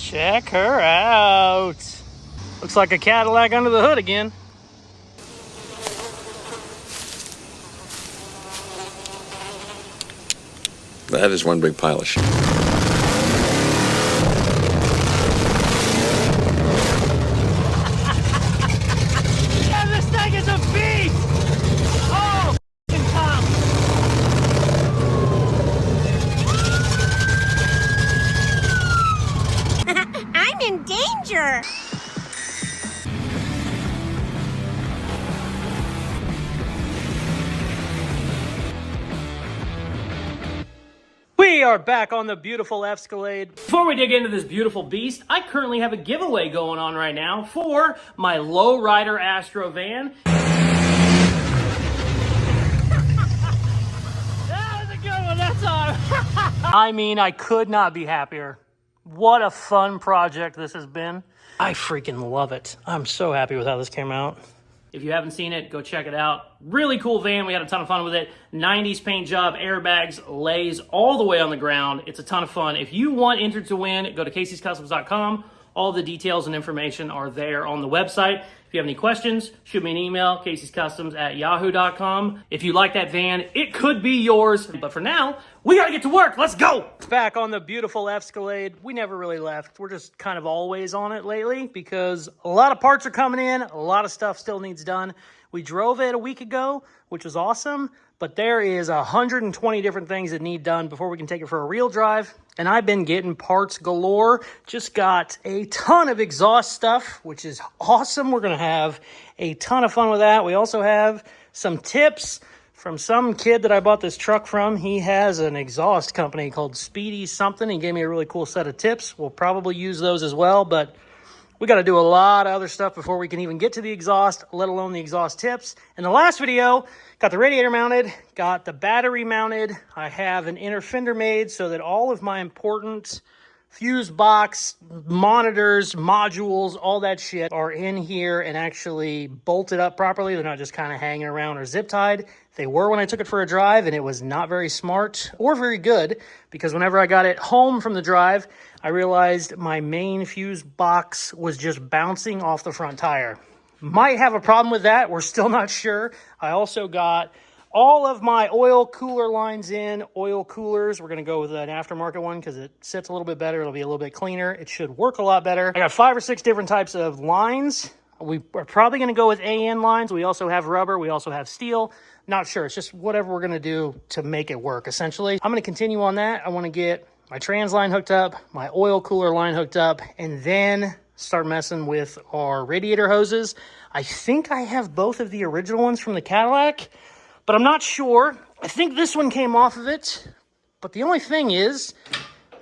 Check her out. Looks like a Cadillac under the hood again. That is one big pile of shit. Yeah, this thing is a beast! Oh, Tom. I'm in danger. We are back on the beautiful Fscalade. Before we dig into this beautiful beast, I currently have a giveaway going on right now for my lowrider ASTRO van. That was a good one, that's all. I mean, I could not be happier. What a fun project this has been. I freaking love it. I'm so happy with how this came out. If you haven't seen it, go check it out. Really cool van. We had a ton of fun with it. 90s paint job, airbags, lays all the way on the ground. It's a ton of fun. If you want entered to win, go to Caseyscustoms.com. All the details and information are there on the website. If you have any questions, shoot me an email, caseyscustoms@yahoo.com. If you like that van, it could be yours. But for now, we gotta get to work. Let's go. Back on the beautiful Fscalade. We never really left. We're just kind of always on it lately because a lot of parts are coming in. A lot of stuff still needs done. We drove it a week ago, which was awesome. But there is 120 different things that need done before we can take it for a real drive. And I've been getting parts galore. Just got a ton of exhaust stuff, which is awesome. We're going to have a ton of fun with that. We also have some tips from some kid that I bought this truck from. He has an exhaust company called Speedy something. He gave me a really cool set of tips. We'll probably use those as well, but we got to do a lot of other stuff before we can even get to the exhaust, let alone the exhaust tips. In the last video, got the radiator mounted, got the battery mounted. I have an inner fender made so that all of my important fuse box, monitors, modules, all that shit are in here and actually bolted up properly. They're not just kind of hanging around or zip tied. They were when I took it for a drive, and it was not very smart or very good because whenever I got it home from the drive, I realized my main fuse box was just bouncing off the front tire. Might have a problem with that. We're still not sure. I also got all of my oil cooler lines in, oil coolers. We're going to go with an aftermarket one because it sits a little bit better. It'll be a little bit cleaner. It should work a lot better. I got 5 or 6 different types of lines. We are probably going to go with AN lines. We also have rubber. We also have steel. Not sure. It's just whatever we're going to do to make it work, essentially. I'm going to continue on that. I want to get my trans line hooked up, my oil cooler line hooked up, and then start messing with our radiator hoses. I think I have both of the original ones from the Cadillac, but I'm not sure. I think this one came off of it, but the only thing is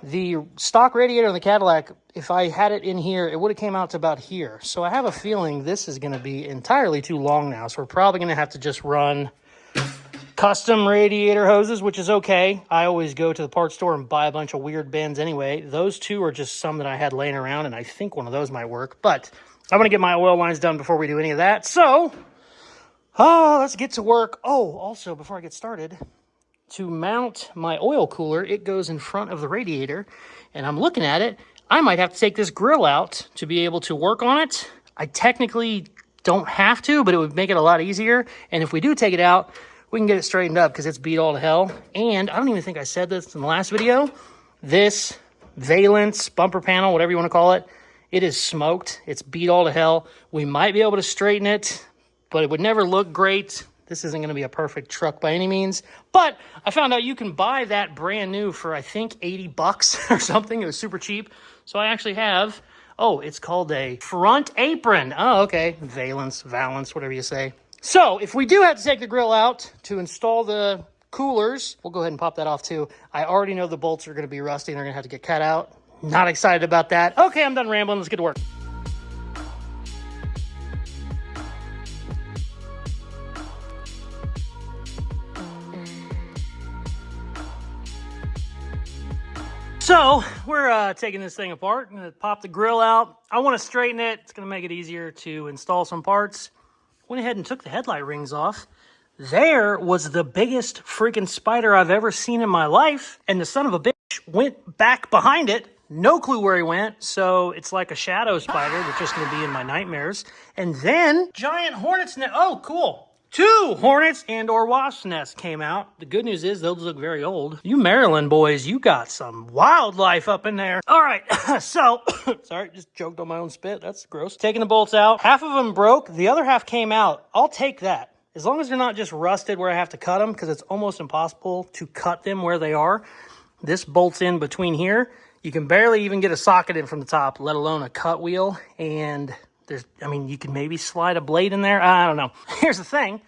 the stock radiator in the Cadillac, if I had it in here, it would have came out to about here. So I have a feeling this is going to be entirely too long now. So we're probably going to have to just run custom radiator hoses, which is okay. I always go to the parts store and buy a bunch of weird bends anyway. Those two are just some that I had laying around, and I think one of those might work. But I'm going to get my oil lines done before we do any of that. So, let's get to work. Oh, also, before I get started, to mount my oil cooler, it goes in front of the radiator, and I'm looking at it. I might have to take this grill out to be able to work on it. I technically don't have to, but it would make it a lot easier. And if we do take it out, we can get it straightened up because it's beat all to hell. And I don't even think I said this in the last video. This valance, bumper panel, whatever you want to call it, it is smoked. It's beat all to hell. We might be able to straighten it, but it would never look great. This isn't going to be a perfect truck by any means. But I found out you can buy that brand new for, I think, 80 bucks or something. It was super cheap. So I actually have, oh, it's called a front apron. Oh, okay. Valance, whatever you say. So if we do have to take the grill out to install the coolers, we'll go ahead and pop that off too. I already know the bolts are going to be rusty and they're going to have to get cut out. Not excited about that. Okay, I'm done rambling. Let's get to work. So we're taking this thing apart. I'm going to pop the grill out. I want to straighten it. It's going to make it easier to install some parts. Went ahead and took the headlight rings off. There was the biggest freaking spider I've ever seen in my life. And the son of a bitch went back behind it, No clue where he went, so it's like a shadow spider that's just going to be in my nightmares. And then, giant hornet's nest. Oh, cool. 2 hornets and or wasp nests came out. The good news is those look very old. You Maryland boys, you got some wildlife up in there. All right, so, sorry, just choked on my own spit. That's gross. Taking the bolts out. Half of them broke. The other half came out. I'll take that. As long as they're not just rusted where I have to cut them, because it's almost impossible to cut them where they are. This bolts in between here. You can barely even get a socket in from the top, let alone a cut wheel. And there's, I mean, you can maybe slide a blade in there. I don't know. Here's the thing.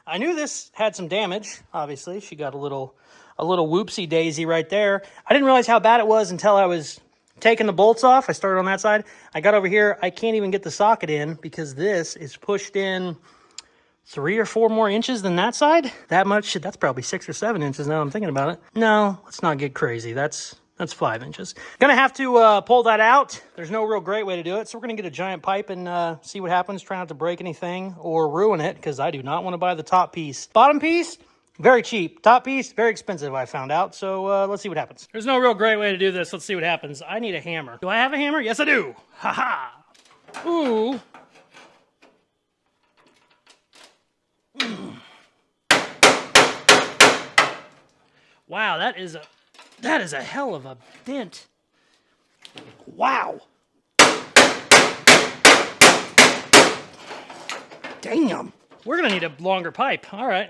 I knew this had some damage. Obviously, she got a little whoopsie daisy right there. I didn't realize how bad it was until I was taking the bolts off. I started on that side. I got over here. I can't even get the socket in because this is pushed in 3 or 4 more inches than that side. That much, that's probably 6 or 7 inches now I'm thinking about it. No, let's not get crazy. That's 5 inches. Gonna have to pull that out. There's no real great way to do it, so we're gonna get a giant pipe and see what happens. Try not to break anything or ruin it, because I do not want to buy the top piece. Bottom piece, very cheap. Top piece, very expensive, I found out. So let's see what happens. There's no real great way to do this. Let's see what happens. I need a hammer. Do I have a hammer? Yes, I do. Haha. Ooh. Wow, that is a hell of a dent. Wow. Damn. We're gonna need a longer pipe. All right.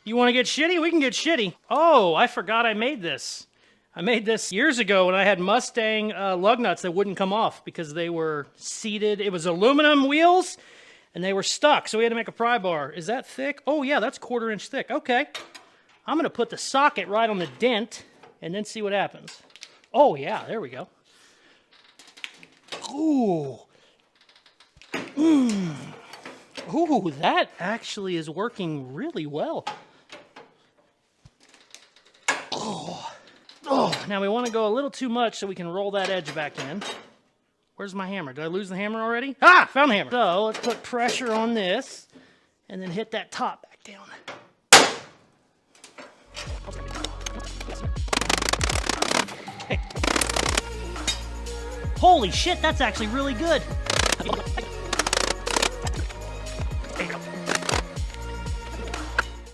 You want to get shitty? We can get shitty. Oh, I forgot I made this. I made this years ago when I had Mustang lug nuts that wouldn't come off because they were seated. It was aluminum wheels and they were stuck, so we had to make a pry bar. Is that thick? Oh yeah, that's 1/4 inch thick. Okay. I'm going to put the socket right on the dent and then see what happens. Oh, yeah, there we go. Ooh. Ooh, that actually is working really well. Oh. Oh, now we want to go a little too much so we can roll that edge back in. Where's my hammer? Did I lose the hammer already? Ah, found the hammer. So let's put pressure on this and then hit that top back down. Hey. Holy shit, that's actually really good.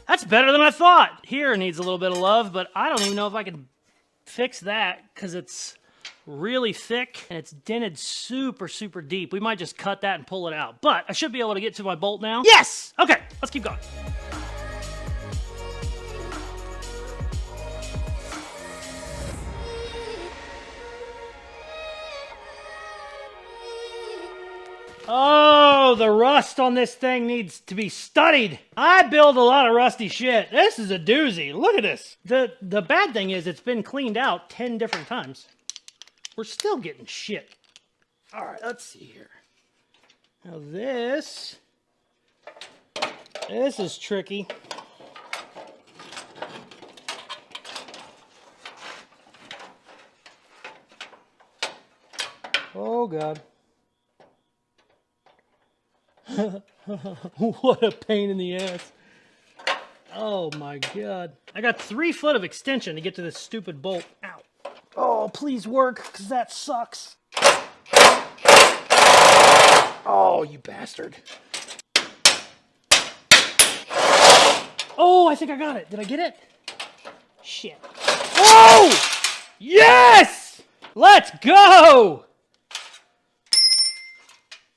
That's better than I thought. Here needs a little bit of love, but I don't even know if I can fix that because it's really thick and it's dented super, super deep. We might just cut that and pull it out, but I should be able to get to my bolt now. Yes! Okay, let's keep going. Oh, the rust on this thing needs to be studied. I build a lot of rusty shit. This is a doozy. Look at this. The bad thing is it's been cleaned out 10 different times. We're still getting shit. All right, let's see here. Now this is tricky. Oh, God. What a pain in the ass. Oh my God. I got 3 foot of extension to get to this stupid bolt. Ow. Oh, please work, because that sucks. Oh, you bastard. Oh, I think I got it. Did I get it? Shit. Oh! Yes! Let's go!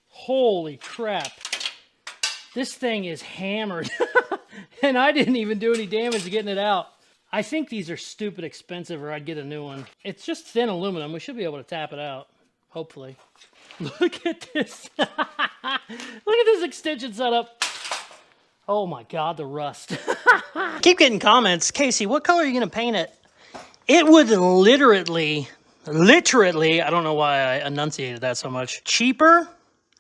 Holy crap. This thing is hammered. And I didn't even do any damage to getting it out. I think these are stupid expensive or I'd get a new one. It's just thin aluminum. We should be able to tap it out. Hopefully. Look at this. Look at this extension setup. Oh my God, the rust. Keep getting comments. Casey, what color are you going to paint it? It would literally, I don't know why I enunciated that so much. Cheaper,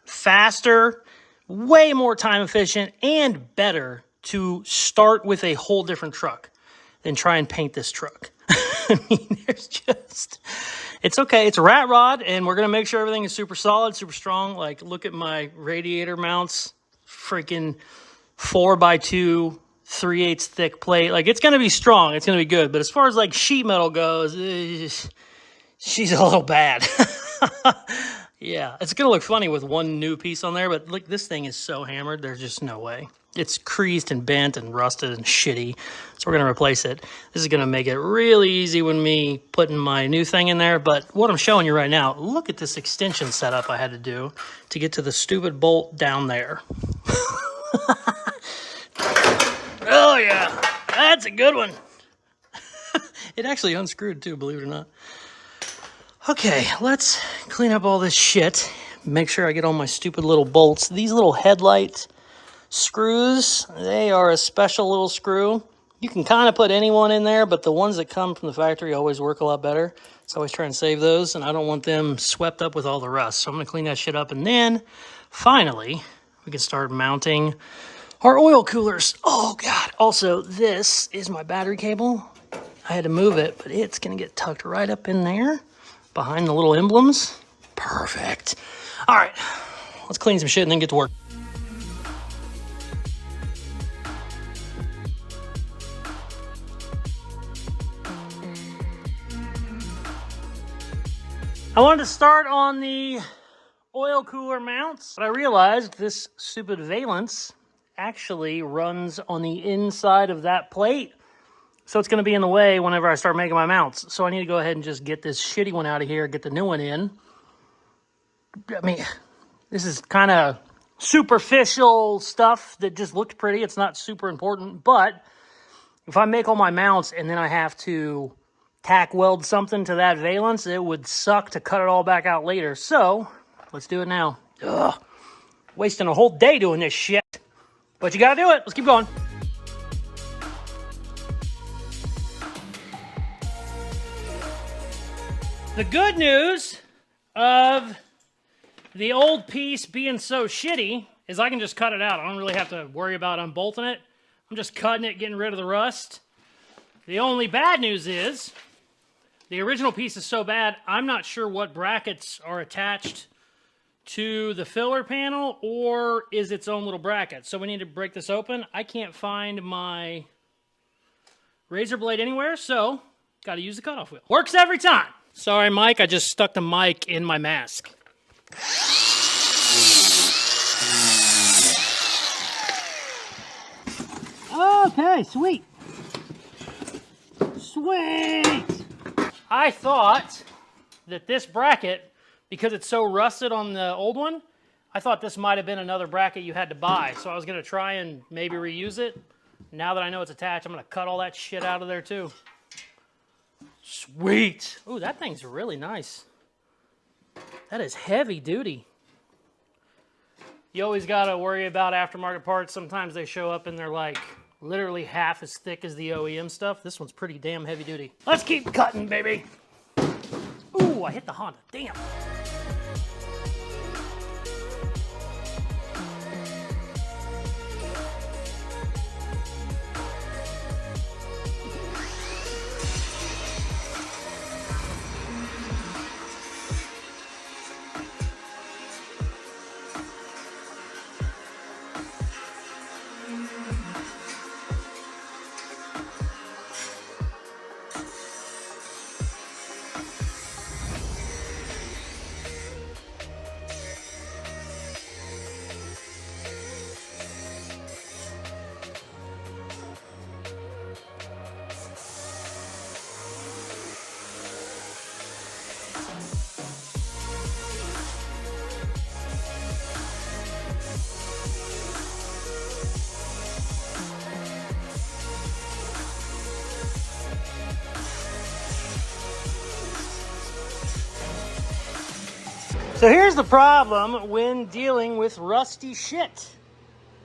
faster, way more time efficient, and better to start with a whole different truck than try and paint this truck. I mean, it's okay. It's a rat rod, and we're going to make sure everything is super solid, super strong. Like, look at my radiator mounts, freaking 4x2, 3/8 thick plate. Like, it's going to be strong. It's going to be good. But as far as, like, sheet metal goes, she's a little bad. Yeah, it's gonna look funny with one new piece on there, but look, this thing is so hammered, there's just no way. It's creased and bent and rusted and shitty, so we're gonna replace it. This is gonna make it really easy when me putting my new thing in there, but what I'm showing you right now, look at this extension setup I had to do to get to the stupid bolt down there. Oh yeah, that's a good one. It actually unscrewed too, believe it or not. Okay, let's clean up all this shit. Make sure I get all my stupid little bolts. These little headlight screws, they are a special little screw. You can kind of put anyone in there, but the ones that come from the factory always work a lot better. So I always try and save those, and I don't want them swept up with all the rust. So I'm gonna clean that shit up, and then finally, we can start mounting our oil coolers. Oh God. Also, this is my battery cable. I had to move it, but it's gonna get tucked right up in there behind the little emblems. Perfect. All right, let's clean some shit and then get to work. I wanted to start on the oil cooler mounts, but I realized this stupid valance actually runs on the inside of that plate. So it's going to be in the way whenever I start making my mounts. So I need to go ahead and just get this shitty one out of here, get the new one in. I mean, this is kind of superficial stuff that just looks pretty. It's not super important. But if I make all my mounts and then I have to tack weld something to that valance, it would suck to cut it all back out later. So let's do it now. Ugh, wasting a whole day doing this shit. But you got to do it. Let's keep going. The good news of the old piece being so shitty is I can just cut it out. I don't really have to worry about unbolting it. I'm just cutting it, getting rid of the rust. The only bad news is the original piece is so bad, I'm not sure what brackets are attached to the filler panel or is its own little bracket. So we need to break this open. I can't find my razor blade anywhere, so got to use the cutoff wheel. Works every time. Sorry, Mike, I just stuck the mic in my mask. Okay, sweet. Sweet! I thought that this bracket, because it's so rusted on the old one, I thought this might have been another bracket you had to buy. So I was going to try and maybe reuse it. Now that I know it's attached, I'm going to cut all that shit out of there too. Sweet. Ooh, that thing's really nice. That is heavy duty. You always got to worry about aftermarket parts. Sometimes they show up and they're like literally half as thick as the OEM stuff. This one's pretty damn heavy duty. Let's keep cutting, baby. Ooh, I hit the Honda. Damn. So here's the problem when dealing with rusty shit.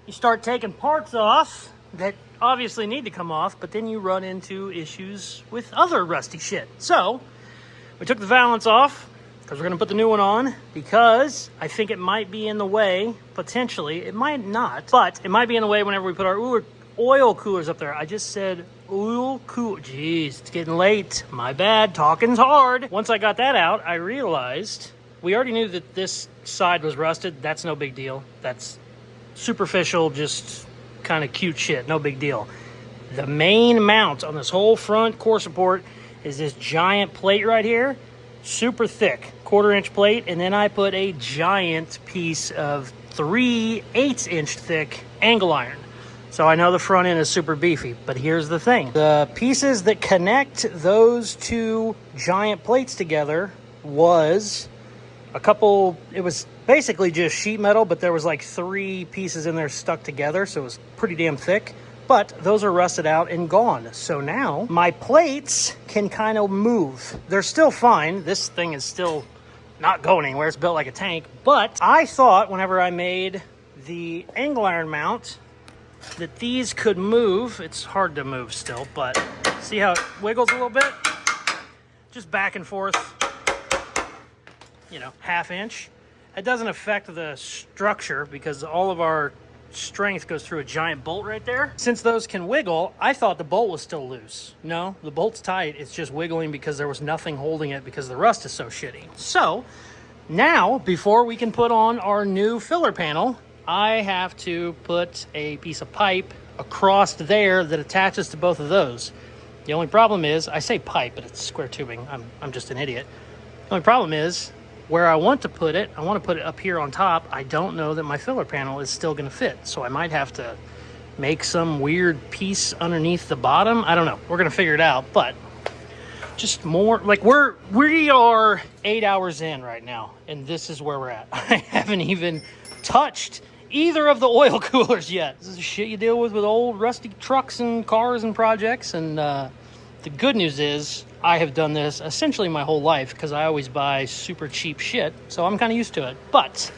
You start taking parts off that obviously need to come off, but then you run into issues with other rusty shit. So we took the valance off because we're going to put the new one on because I think it might be in the way, potentially. It might not, but it might be in the way whenever we put our oil coolers up there. I just said oil cooler. Jeez, it's getting late. My bad. Talking's hard. Once I got that out, I realized we already knew that this side was rusted. That's no big deal. That's superficial, just kind of cute shit. No big deal. The main mount on this whole front core support is this giant plate right here. super thick 1/4-inch plate, and then I put a giant piece of 3 1/8-inch thick angle iron. So I know the front end is super beefy, but here's the thing. The pieces that connect those 2 giant plates together was it was basically just sheet metal, but there was like 3 pieces in there stuck together, so it was pretty damn thick. But those are rusted out and gone. So now my plates can kind of move. They're still fine. This thing is still not going anywhere. It's built like a tank. But I thought whenever I made the angle iron mount that these could move. It's hard to move still, but see how it wiggles a little bit? Just back and forth, you know, 1/2 inch. It doesn't affect the structure because all of our strength goes through a giant bolt right there. Since those can wiggle, I thought the bolt was still loose. No, the bolt's tight. It's just wiggling because there was nothing holding it because the rust is so shitty. So now, before we can put on our new filler panel, I have to put a piece of pipe across there that attaches to both of those. The only problem is, I say pipe, but it's square tubing. I'm just an idiot. The only problem is, where I want to put it, I want to put it up here on top. I don't know that my filler panel is still going to fit, so I might have to make some weird piece underneath the bottom. I don't know. We're going to figure it out, but just more, like we are 8 hours in right now, and this is where we're at. I haven't even touched either of the oil coolers yet. This is the shit you deal with old rusty trucks and cars and projects, and the good news is I have done this essentially my whole life because I always buy super cheap shit, so I'm kind of used to it. But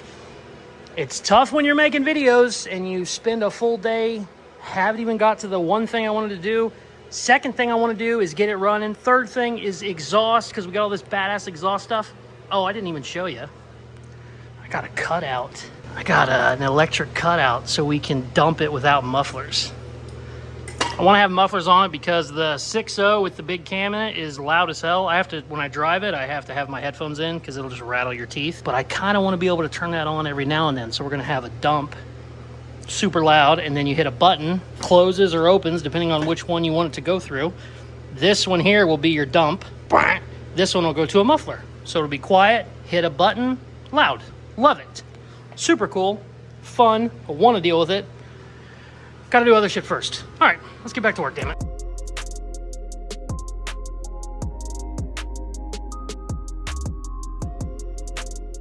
it's tough when you're making videos and you spend a full day, haven't even got to the one thing I wanted to do. Second thing I want to do is get it running. Third thing is exhaust, because we got all this badass exhaust stuff. Oh, I didn't even show you. I got a cutout. I got an electric cutout so we can dump it without mufflers. I want to have mufflers on it because the 6.0 with the big cam in it is loud as hell. I have to, when I drive it, I have to have my headphones in because it'll just rattle your teeth. But I kind of want to be able to turn that on every now and then. So we're going to have a dump, super loud, and then you hit a button, closes or opens depending on which one you want it to go through. This one here will be your dump. This one will go to a muffler. So it'll be quiet, hit a button, loud. Love it. Super cool, fun, I want to deal with it. Got to do other shit first. All right, let's get back to work, damn it.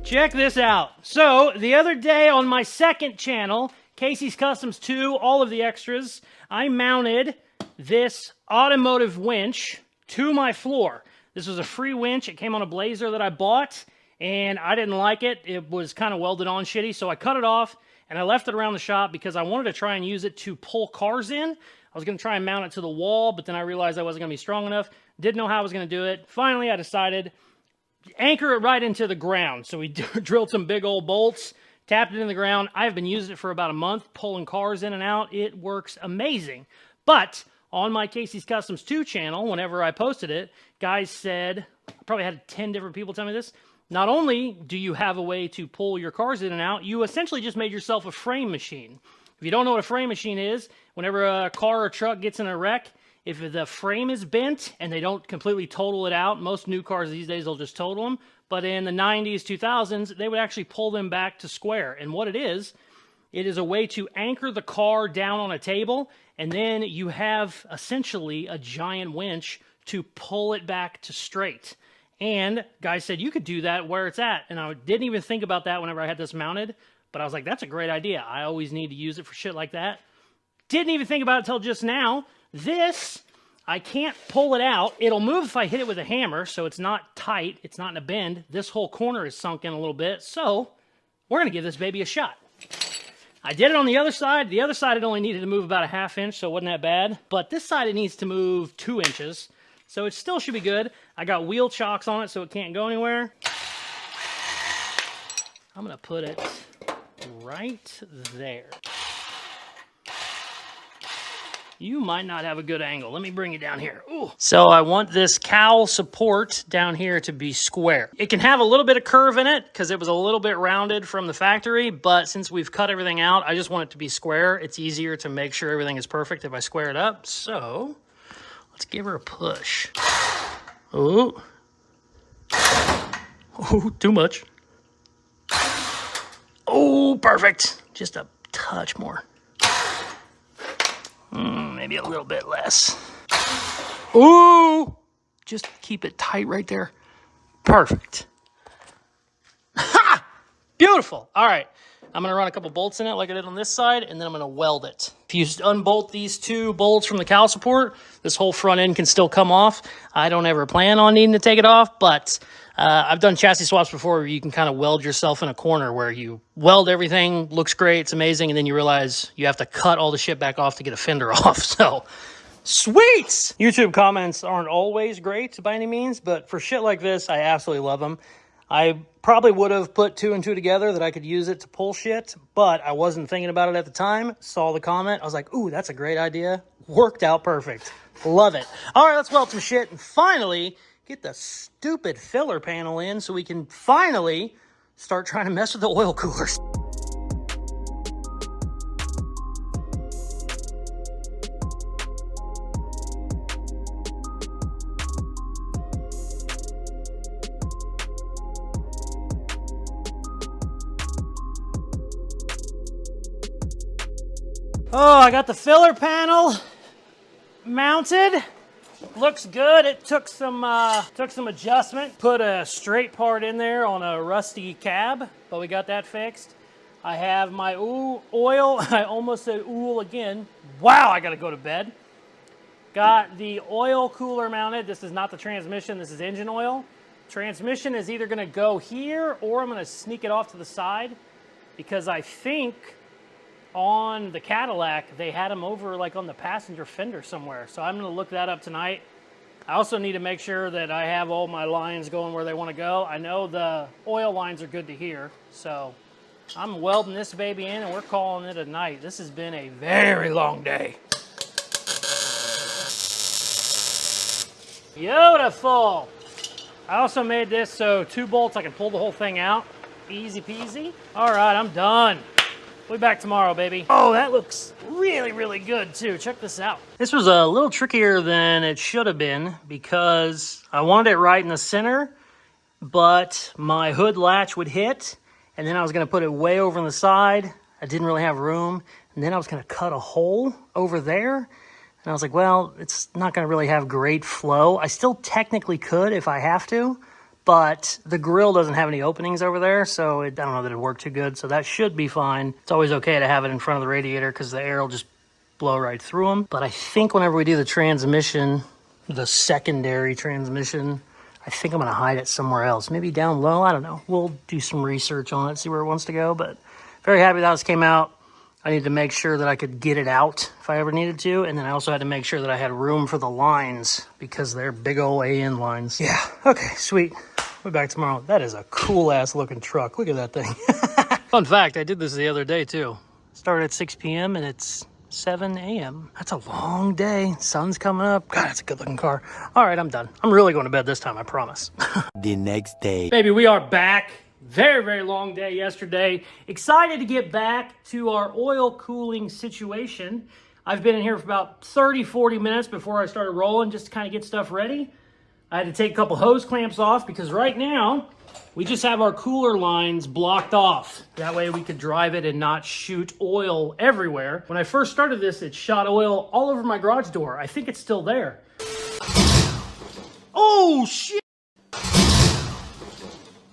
Check this out. So the other day on my second channel, Casey's Customs 2, all of the extras, I mounted this automotive winch to my floor. This was a free winch. It came on a Blazer that I bought, and I didn't like it. It was kind of welded on shitty, so I cut it off, and I left it around the shop because I wanted to try and use it to pull cars in. I was going to try and mount it to the wall, but then I realized I wasn't going to be strong enough. Didn't know how I was going to do it. Finally, I decided anchor it right into the ground. So we drilled some big old bolts, tapped it in the ground. I've been using it for about a month, pulling cars in and out. It works amazing. But on my Casey's Customs 2 channel, whenever I posted it, guys said, I probably had 10 different people tell me this, not only do you have a way to pull your cars in and out, you essentially just made yourself a frame machine. If you don't know what a frame machine is, whenever a car or truck gets in a wreck, if the frame is bent and they don't completely total it out, most new cars these days will just total them, but in the 90s, 2000s, they would actually pull them back to square. And what it is a way to anchor the car down on a table, and then you have essentially a giant winch to pull it back to straight. And guys said you could do that where it's at, and I didn't even think about that whenever I had this mounted, but I was like, that's a great idea. I always need to use it for shit like that. Didn't even think about it until just now. This, I can't pull it out. It'll move if I hit it with a hammer, so it's not tight. It's not in a bend. This whole corner is sunk in a little bit, so we're going to give this baby a shot. I did it on the other side. The other side, it only needed to move about a 1/2 inch, so it wasn't that bad. But this side, it needs to move 2 inches, so it still should be good. I got wheel chocks on it, so it can't go anywhere. I'm going to put it right there. You might not have a good angle. Let me bring you down here. Ooh. So I want this cowl support down here to be square. It can have a little bit of curve in it because it was a little bit rounded from the factory, but since we've cut everything out, I just want it to be square. It's easier to make sure everything is perfect if I square it up. So let's give her a push. Ooh. Oh, too much. Oh, perfect. Just a touch more. Maybe a little bit less. Ooh! Just keep it tight right there. Perfect. Ha! Beautiful. All right. I'm going to run a couple bolts in it like I did on this side, and then I'm going to weld it. If you unbolt these 2 bolts from the cowl support, this whole front end can still come off. I don't ever plan on needing to take it off, but I've done chassis swaps before where you can kind of weld yourself in a corner where you weld everything, looks great, it's amazing, and then you realize you have to cut all the shit back off to get a fender off. So, sweet! YouTube comments aren't always great by any means, but for shit like this, I absolutely love them. I probably would have put 2 and 2 together that I could use it to pull shit, but I wasn't thinking about it at the time. Saw the comment. I was like, ooh, that's a great idea. Worked out perfect. Love it. All right, let's weld some shit and finally get the stupid filler panel in so we can finally start trying to mess with the oil coolers. Oh, I got the filler panel mounted. Looks good. It took some adjustment. Put a straight part in there on a rusty cab, but we got that fixed. I have my oil. I almost said oil again. Wow, I gotta go to bed. Got the oil cooler mounted. This is not the transmission. This is engine oil. Transmission is either gonna go here or I'm gonna sneak it off to the side because I think on the Cadillac, they had them over like on the passenger fender somewhere. So I'm gonna look that up tonight. I also need to make sure that I have all my lines going where they wanna go. I know the oil lines are good to here. So I'm welding this baby in and we're calling it a night. This has been a very long day. Beautiful. I also made this so 2 bolts, I can pull the whole thing out. Easy peasy. All right, I'm done. We'll be back tomorrow, baby. Oh, that looks really, really good, too. Check this out. This was a little trickier than it should have been because I wanted it right in the center, but my hood latch would hit, and then I was going to put it way over on the side. I didn't really have room, and then I was going to cut a hole over there, and I was like, well, it's not going to really have great flow. I still technically could if I have to, but the grill doesn't have any openings over there, so I don't know that it'd work too good, so that should be fine. It's always okay to have it in front of the radiator because the air will just blow right through them. But I think whenever we do the transmission, the secondary transmission, I think I'm going to hide it somewhere else. Maybe down low, I don't know. We'll do some research on it, see where it wants to go, but very happy that this came out. I need to make sure that I could get it out if I ever needed to, and then I also had to make sure that I had room for the lines because they're big old AN lines. Yeah, okay, sweet. We'll be back tomorrow. That is a cool-ass looking truck. Look at that thing. Fun fact, I did this the other day, too. Started at 6 p.m. and it's 7 a.m. That's a long day. Sun's coming up. God, that's a good-looking car. All right, I'm done. I'm really going to bed this time, I promise. The next day. Baby, we are back. Very, very long day yesterday. Excited to get back to our oil cooling situation. I've been in here for about 30, 40 minutes before I started rolling just to kind of get stuff ready. I had to take a couple hose clamps off because right now we just have our cooler lines blocked off. That way we could drive it and not shoot oil everywhere. When I first started this, it shot oil all over my garage door. I think it's still there. Oh, shit.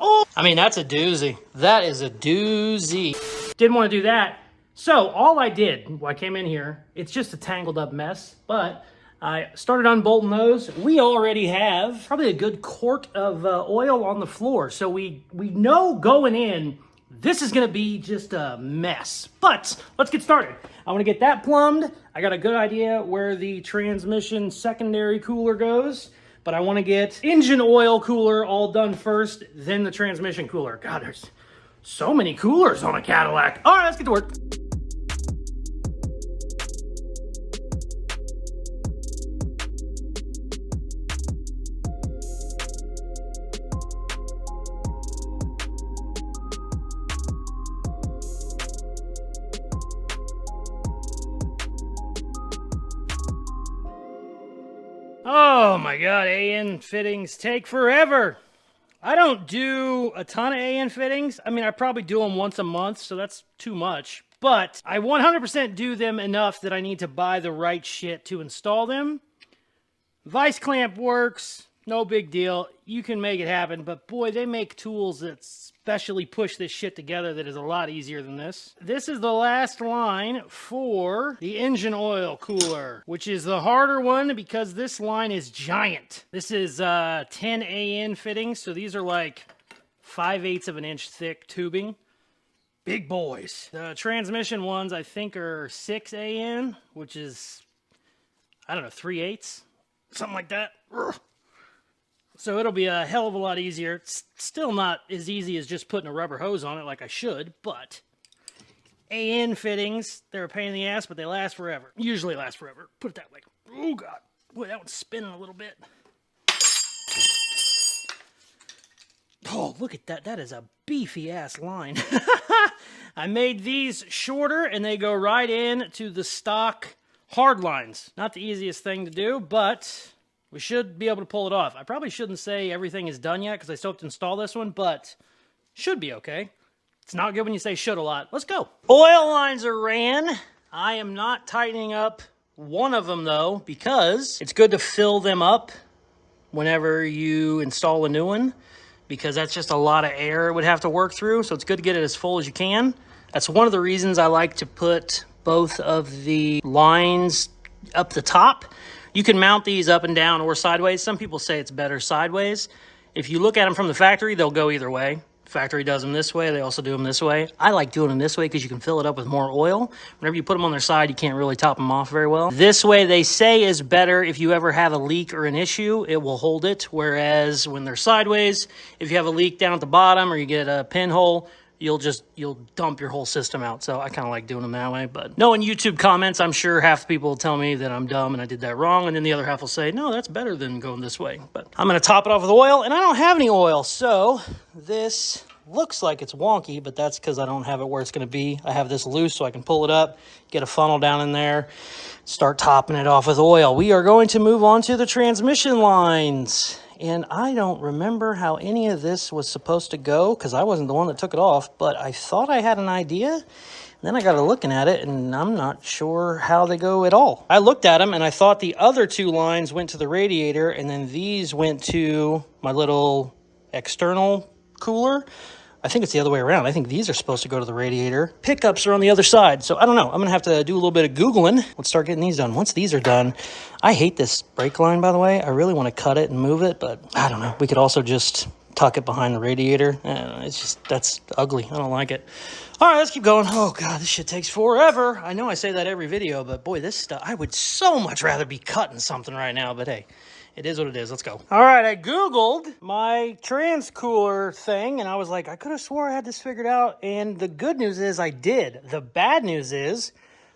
Oh, I mean, that's a doozy. That is a doozy. Didn't want to do that. So all I did, I came in here, it's just a tangled up mess, but I started unbolting those. We already have probably a good quart of oil on the floor. So we know going in, this is gonna be just a mess. But let's get started. I wanna get that plumbed. I got a good idea where the transmission secondary cooler goes, but I wanna get engine oil cooler all done first, then the transmission cooler. God, there's so many coolers on a Cadillac. All right, let's get to work. Oh my God, AN fittings take forever. I don't do a ton of AN fittings. I mean, I probably do them once a month, so that's too much. But I 100% do them enough that I need to buy the right shit to install them. Vice clamp works, no big deal. You can make it happen, but boy, they make tools that specially push this shit together that is a lot easier than this. This is the last line for the engine oil cooler, which is the harder one because this line is giant. This is 10 AN fittings, so these are like 5/8 of an inch thick tubing. Big boys. The transmission ones, I think, are 6 AN, which is, I don't know, 3/8, something like that. So it'll be a hell of a lot easier. It's still not as easy as just putting a rubber hose on it like I should, but AN fittings, they're a pain in the ass, but they last forever. Usually last forever. Put it that way. Oh, God. Boy, that one's spinning a little bit. Oh, look at that. That is a beefy-ass line. I made these shorter, and they go right in to the stock hard lines. Not the easiest thing to do, but we should be able to pull it off. I probably shouldn't say everything is done yet, because I still have to install this one, but should be okay. It's not good when you say should a lot. Let's go. Oil lines are ran. I am not tightening up one of them, though, because it's good to fill them up whenever you install a new one, because that's just a lot of air it would have to work through, so it's good to get it as full as you can. That's one of the reasons I like to put both of the lines up the top. You can mount these up and down or sideways. Some people say it's better sideways. If you look at them from the factory, they'll go either way. Factory does them this way. They also do them this way. I like doing them this way because you can fill it up with more oil. Whenever you put them on their side, you can't really top them off very well. This way, they say, is better if you ever have a leak or an issue. It will hold it. Whereas when they're sideways, if you have a leak down at the bottom or you get a pinhole, you'll dump your whole system out. So I kind of like doing them that way. But knowing YouTube comments, I'm sure half the people will tell me that I'm dumb and I did that wrong. And then the other half will say, no, that's better than going this way. But I'm going to top it off with oil, and I don't have any oil. So this looks like it's wonky, but that's because I don't have it where it's going to be. I have this loose so I can pull it up, get a funnel down in there, start topping it off with oil. We are going to move on to the transmission lines. And I don't remember how any of this was supposed to go because I wasn't the one that took it off, but I thought I had an idea. And then I got to looking at it, and I'm not sure how they go at all. I looked at them, and I thought the other two lines went to the radiator, and then these went to my little external cooler. I think it's the other way around. I think these are supposed to go to the radiator. Pickups are on the other side, so I don't know. I'm going to have to do a little bit of Googling. Let's start getting these done. Once these are done, I hate this brake line, by the way. I really want to cut it and move it, but I don't know. We could also just tuck it behind the radiator. It's just, that's ugly. I don't like it. All right, let's keep going. Oh, God, this shit takes forever. I know I say that every video, but boy, this stuff, I would so much rather be cutting something right now, but hey. It is what it is. Let's go. All right, I Googled my trans cooler thing, and I was like, I could have swore I had this figured out, and the good news is I did. The bad news is,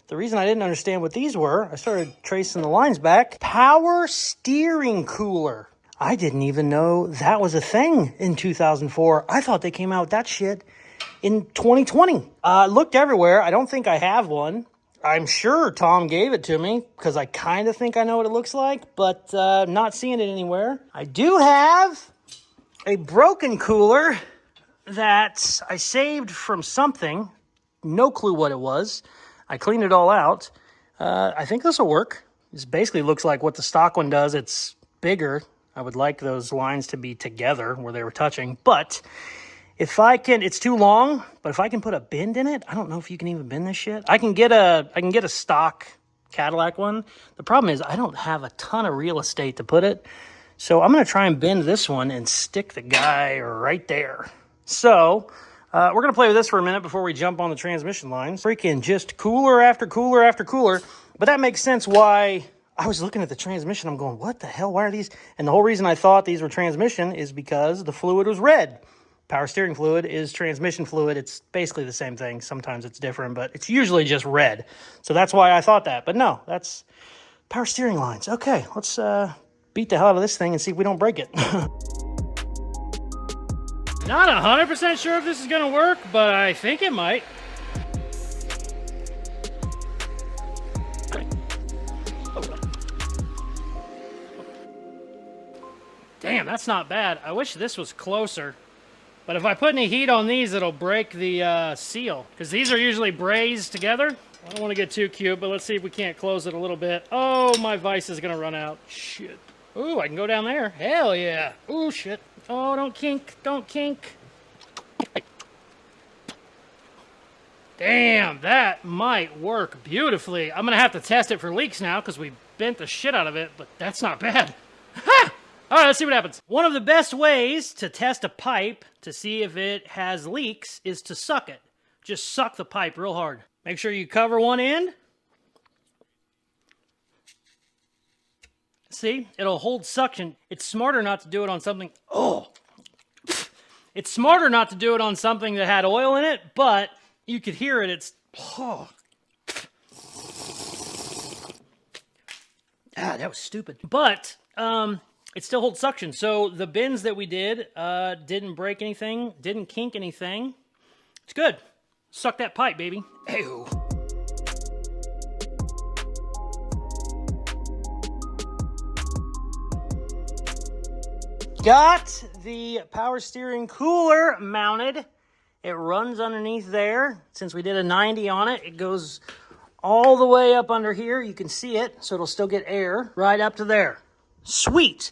the reason I didn't understand what these were, I started tracing the lines back. Power steering cooler. I didn't even know that was a thing in 2004. I thought they came out with that shit in 2020. Looked everywhere. I don't think I have one. I'm sure Tom gave it to me because I kind of think I know what it looks like, but not seeing it anywhere. I do have a broken cooler that I saved from something. No clue what it was. I cleaned it all out. I think this will work. This basically looks like what the stock one does. It's bigger. I would like those lines to be together where they were touching, but if I can, it's too long, but if I can put a bend in it, I don't know if you can even bend this shit. I can get a stock Cadillac one. The problem is I don't have a ton of real estate to put it. So I'm going to try and bend this one and stick the guy right there. So we're going to play with this for a minute before we jump on the transmission lines. Freaking just cooler after cooler after cooler. But that makes sense why I was looking at the transmission. I'm going, what the hell? Why are these? And the whole reason I thought these were transmission is because the fluid was red. Power steering fluid is transmission fluid. It's basically the same thing. Sometimes it's different, but it's usually just red. So that's why I thought that. But no, that's power steering lines. Okay, let's beat the hell out of this thing and see if we don't break it. Not 100% sure if this is going to work, but I think it might. Damn, that's not bad. I wish this was closer. But if I put any heat on these, it'll break the seal. Because these are usually brazed together. I don't want to get too cute, but let's see if we can't close it a little bit. Oh, my vise is going to run out. Shit. Ooh, I can go down there. Hell yeah. Ooh, shit. Oh, don't kink. Don't kink. Damn, that might work beautifully. I'm going to have to test it for leaks now because we bent the shit out of it, but that's not bad. Ha! All right, let's see what happens. One of the best ways to test a pipe to see if it has leaks is to suck it. Just suck the pipe real hard. Make sure you cover one end. See, it'll hold suction. It's smarter not to do it on something... Oh! It's smarter not to do it on something that had oil in it, but you could hear it. It's... Oh. Ah, that was stupid. But, it still holds suction. So the bends that we did didn't break anything, didn't kink anything. It's good. Suck that pipe, baby. Ew. Got the power steering cooler mounted. It runs underneath there. Since we did a 90 on it, it goes all the way up under here. You can see it, so it'll still get air right up to there. Sweet.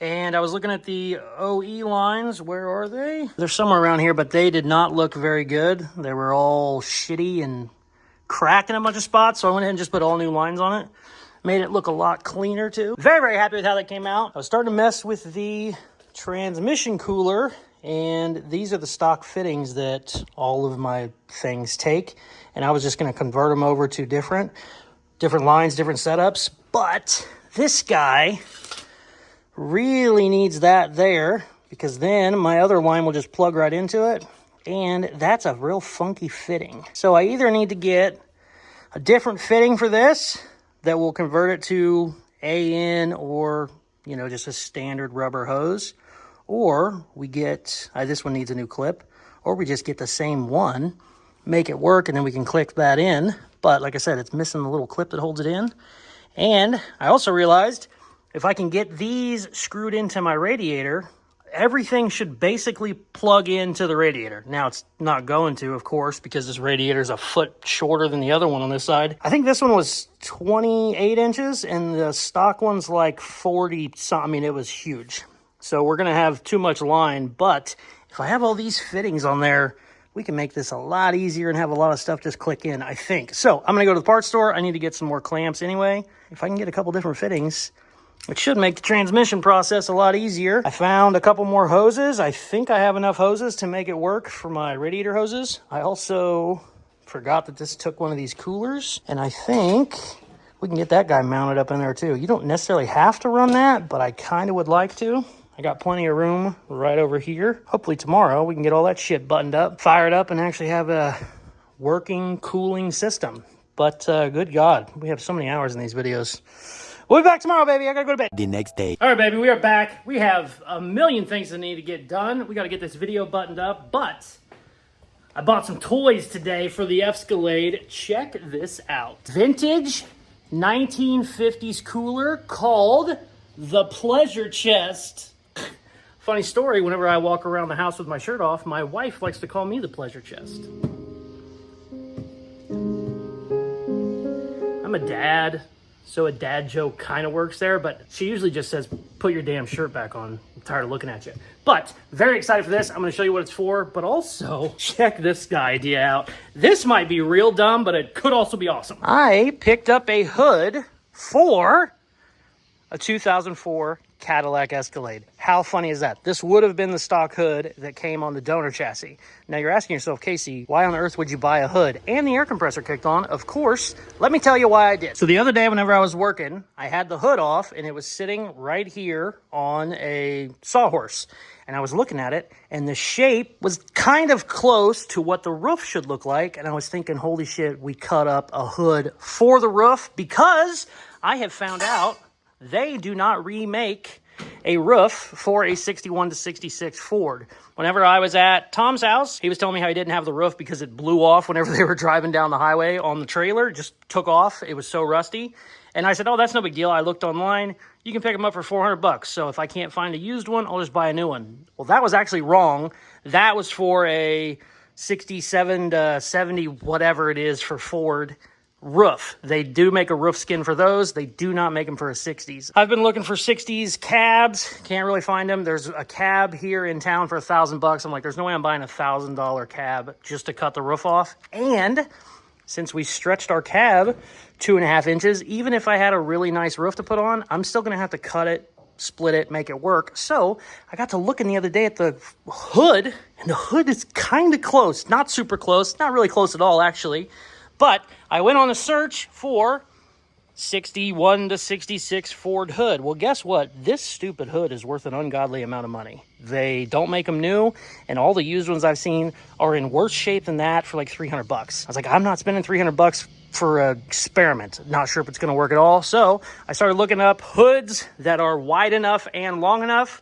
And I was looking at the OE lines. Where are they? They're somewhere around here, but they did not look very good. They were all shitty and cracked in a bunch of spots, so I went ahead and just put all new lines on it. Made it look a lot cleaner, too. Very, very happy with how that came out. I was starting to mess with the transmission cooler, and these are the stock fittings that all of my things take. And I was just going to convert them over to different lines, different setups. But this guy really needs that there, because then my other line will just plug right into it, and that's a real funky fitting. So I either need to get a different fitting for this that will convert it to AN or, you know, just a standard rubber hose, or we get, this one needs a new clip, or we just get the same one, make it work, and then we can click that in. But like I said, it's missing the little clip that holds it in. And I also realized if I can get these screwed into my radiator, everything should basically plug into the radiator. Now, it's not going to, of course, because this radiator is a foot shorter than the other one on this side. I think this one was 28 inches, and the stock one's like 40-something. I mean, it was huge. So we're going to have too much line, but if I have all these fittings on there, we can make this a lot easier and have a lot of stuff just click in, I think. So I'm going to go to the parts store. I need to get some more clamps anyway. If I can get a couple different fittings, it should make the transmission process a lot easier. I found a couple more hoses. I think I have enough hoses to make it work for my radiator hoses. I also forgot that this took one of these coolers, and I think we can get that guy mounted up in there too. You don't necessarily have to run that, but I kind of would like to. I got plenty of room right over here. Hopefully tomorrow we can get all that shit buttoned up, fired up, and actually have a working cooling system. But good God, we have so many hours in these videos. We'll be back tomorrow, baby. I gotta go to bed. The next day. All right, baby, we are back. We have a million things that need to get done. We gotta get this video buttoned up, but I bought some toys today for the Fscalade. Check this out. Vintage 1950s cooler called the Pleasure Chest. Funny story, whenever I walk around the house with my shirt off, my wife likes to call me the Pleasure Chest. I'm a dad, so a dad joke kind of works there, but she usually just says, put your damn shirt back on. I'm tired of looking at you. But very excited for this. I'm going to show you what it's for, but also check this idea out. This might be real dumb, but it could also be awesome. I picked up a hood for a 2004 Cadillac Escalade. How funny is that? This would have been the stock hood that came on the donor chassis. Now you're asking yourself, Casey, why on earth would you buy a hood and the air compressor kicked on? Of course, let me tell you why I did. So the other day whenever I was working, I had the hood off and it was sitting right here on a sawhorse. And I was looking at it and the shape was kind of close to what the roof should look like. And I was thinking, holy shit, we cut up a hood for the roof, because I have found out they do not remake a roof for a 61 to 66 Ford. Whenever I was at Tom's house, he was telling me how he didn't have the roof because it blew off whenever they were driving down the highway on the trailer. It just took off. It was so rusty. And I said, oh, that's no big deal. I looked online. You can pick them up for 400 bucks. So if I can't find a used one, I'll just buy a new one. Well, that was actually wrong. That was for a 67 to 70, whatever it is for Ford roof. They do make a roof skin for those. They do not make them for a 60s. I've been looking for 60s cabs. Can't really find them. There's a cab here in town for $1,000. I'm like, there's no way I'm buying a $1,000 cab just to cut the roof off. And since we stretched our cab 2.5 inches, even if I had a really nice roof to put on, I'm still going to have to cut it, split it, make it work. So I got to looking the other day at the hood, and the hood is kind of close. Not super close. Not really close at all, actually. But I went on a search for 61 to 66 Ford hood. Well, guess what? This stupid hood is worth an ungodly amount of money. They don't make them new, and all the used ones I've seen are in worse shape than that for like 300 bucks. I was like, I'm not spending 300 bucks for an experiment. Not sure if it's going to work at all. So I started looking up hoods that are wide enough and long enough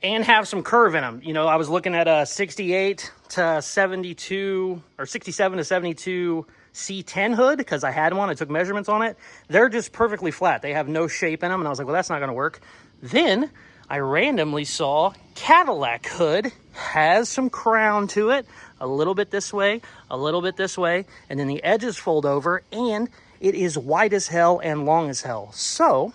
and have some curve in them. You know, I was looking at a 68 to 72 or 67 to 72 C10 hood because I had one. I took measurements on it. They're just perfectly flat. They have no shape in them. And I was like, well, that's not going to work. Then I randomly saw Cadillac hood has some crown to it. A little bit this way, a little bit this way. And then the edges fold over. And it is wide as hell and long as hell. So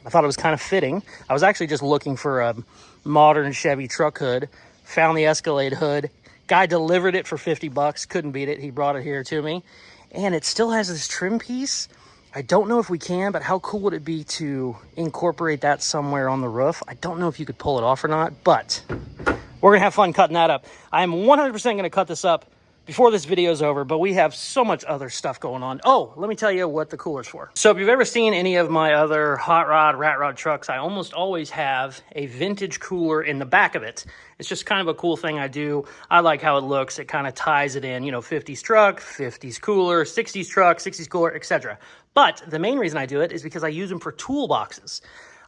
I thought it was kind of fitting. I was actually just looking for a modern Chevy truck hood. Found the Fscalade hood. Guy delivered it for 50 bucks. Couldn't beat it. He brought it here to me. And it still has this trim piece. I don't know if we can, but how cool would it be to incorporate that somewhere on the roof? I don't know if you could pull it off or not, but we're going to have fun cutting that up. I'm 100% going to cut this up before this video is over, but we have so much other stuff going on. Oh, let me tell you what the cooler's for. So if you've ever seen any of my other hot rod, rat rod trucks, I almost always have a vintage cooler in the back of it. It's just kind of a cool thing I do. I like how it looks. It kind of ties it in, you know, 50s truck, 50s cooler, 60s truck, 60s cooler, etc. But the main reason I do it is because I use them for toolboxes.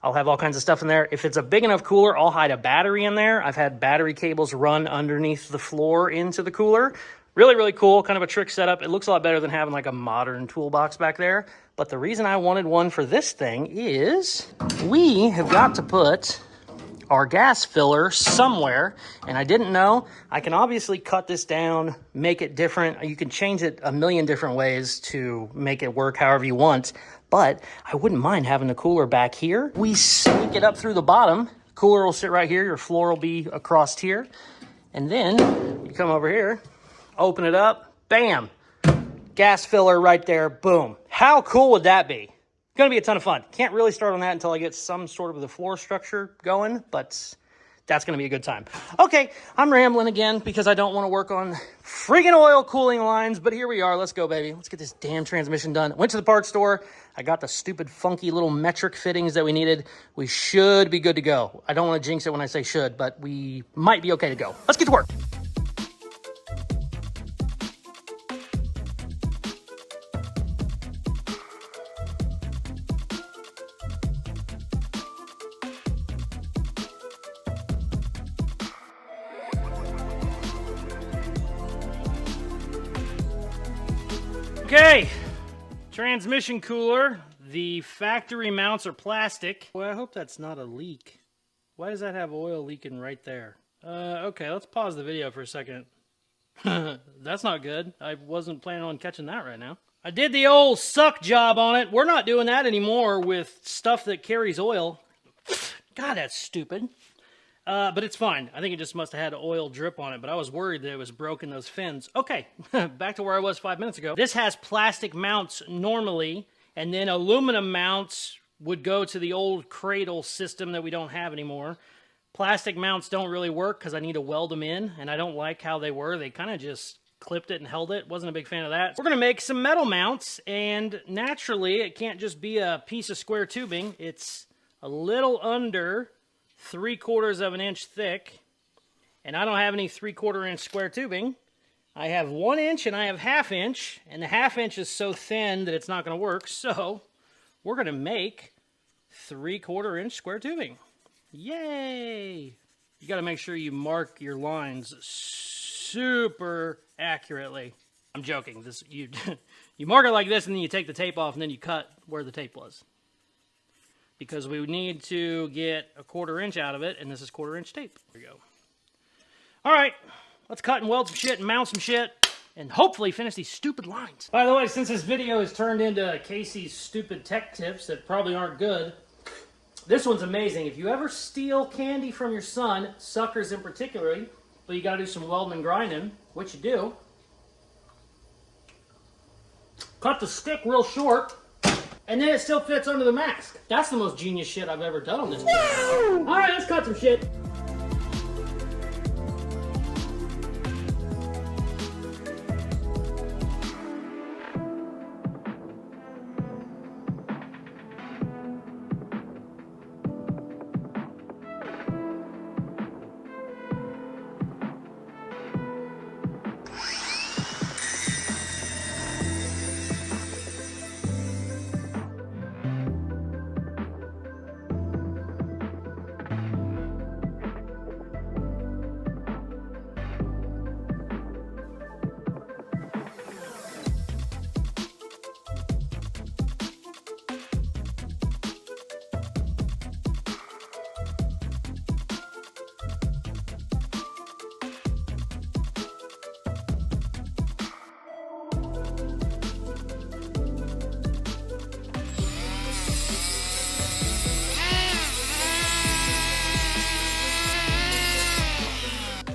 I'll have all kinds of stuff in there. If it's a big enough cooler, I'll hide a battery in there. I've had battery cables run underneath the floor into the cooler. Really, really cool, kind of a trick setup. It looks a lot better than having like a modern toolbox back there. But the reason I wanted one for this thing is we have got to put our gas filler somewhere, and I didn't know. I can obviously cut this down, make it different. You can change it a million different ways to make it work however you want, but I wouldn't mind having the cooler back here. We sneak it up through the bottom. Cooler will sit right here. Your floor will be across here. And then you come over here, open it up, bam, gas filler right there, boom. How cool would that be? Gonna be a ton of fun. Can't really start on that until I get some sort of the floor structure going, but that's gonna be a good time. Okay, I'm rambling again because I don't wanna work on friggin' oil cooling lines, but here we are. Let's go, baby. Let's get this damn transmission done. Went to the parts store. I got the stupid funky little metric fittings that we needed. We should be good to go. I don't wanna jinx it when I say should, but we might be okay to go. Let's get to work. Okay, transmission cooler. The factory mounts are plastic. Well, I hope that's not a leak. Why does that have oil leaking right there? Okay, let's pause the video for a second. That's not good. I wasn't planning on catching that right now. I did the old suck job on it. We're not doing that anymore with stuff that carries oil. God, that's stupid. But it's fine. I think it just must have had oil drip on it, but I was worried that it was broken, those fins. Okay, back to where I was 5 minutes ago. This has plastic mounts normally, and then aluminum mounts would go to the old cradle system that we don't have anymore. Plastic mounts don't really work because I need to weld them in, and I don't like how they were. They kind of just clipped it and held it. Wasn't a big fan of that. We're going to make some metal mounts, and naturally, it can't just be a piece of square tubing. It's a little under 3/4 of an inch thick, and I don't have any 3/4 inch square tubing. I have 1 inch and I have 1/2 inch, and the 1/2 inch is so thin that it's not going to work, so we're going to make 3/4 inch square tubing. Yay! You got to make sure you mark your lines super accurately. I'm joking. This you you mark it like this, and then you take the tape off, and then you cut where the tape was. Because we need to get a 1/4 inch out of it, and this is 1/4 inch tape. There we go. All right, let's cut and weld some shit and mount some shit, and hopefully finish these stupid lines. By the way, since this video has turned into Casey's stupid tech tips that probably aren't good, this one's amazing. If you ever steal candy from your son, suckers in particular, but you gotta do some welding and grinding, which you do, cut the stick real short, and then it still fits under the mask. That's the most genius shit I've ever done on this channel. All right, let's cut some shit.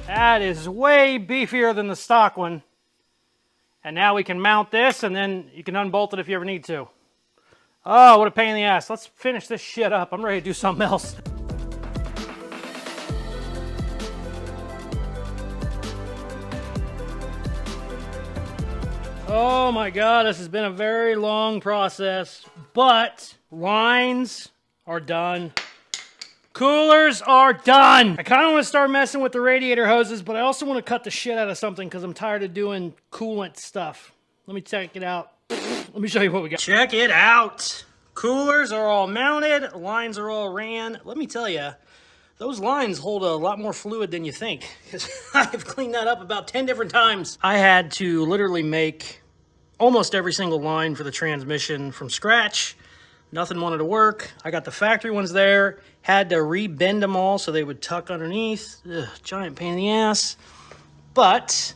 That is way beefier than the stock one. And now we can mount this, and then you can unbolt it if you ever need to. Oh, what a pain in the ass. Let's finish this shit up. I'm ready to do something else. Oh my God, this has been a very long process, but lines are done. Coolers are done. I kind of want to start messing with the radiator hoses, but I also want to cut the shit out of something because I'm tired of doing coolant stuff. Let me check it out. Let me show you what we got. Check it out. Coolers are all mounted. Lines are all ran. Let me tell you, those lines hold a lot more fluid than you think, because I've cleaned that up about 10 different times. I had to literally make almost every single line for the transmission from scratch. Nothing wanted to work. I got the factory ones there. Had to re-bend them all so they would tuck underneath. Ugh, giant pain in the ass. But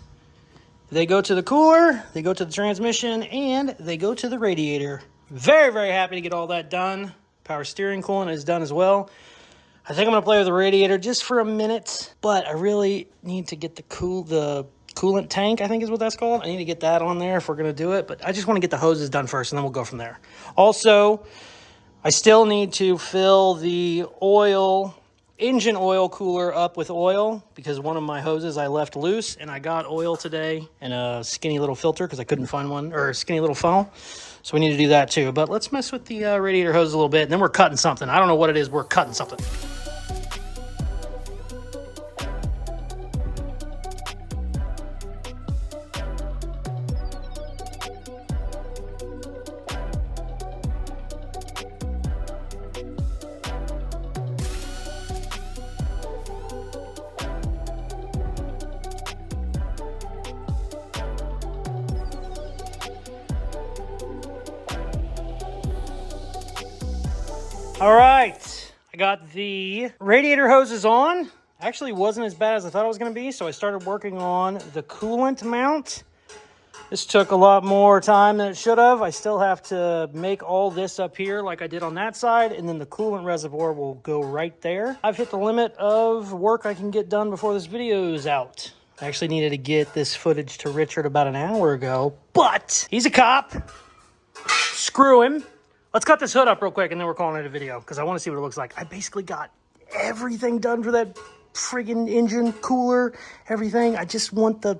they go to the cooler, they go to the transmission, and they go to the radiator. Very, very happy to get all that done. Power steering coolant is done as well. I think I'm gonna play with the radiator just for a minute, but I really need to get the coolant tank, I think is what that's called. I need to get that on there if we're gonna do it, but I just wanna get the hoses done first and then we'll go from there. Also, I still need to fill the engine oil cooler up with oil because one of my hoses I left loose, and I got oil today in a skinny little filter because I couldn't find one, or a skinny little funnel. So we need to do that too. But let's mess with the radiator hose a little bit, and then we're cutting something. I don't know what it is, we're cutting something. All right, I got the radiator hoses on. Actually, wasn't as bad as I thought it was going to be, so I started working on the coolant mount. This took a lot more time than it should have. I still have to make all this up here like I did on that side, and then the coolant reservoir will go right there. I've hit the limit of work I can get done before this video is out. I actually needed to get this footage to Richard about an hour ago, but he's a cop. Screw him. Let's cut this hood up real quick, and then we're calling it a video, because I want to see what it looks like. I basically got everything done for that friggin' engine, cooler, everything. I just want the...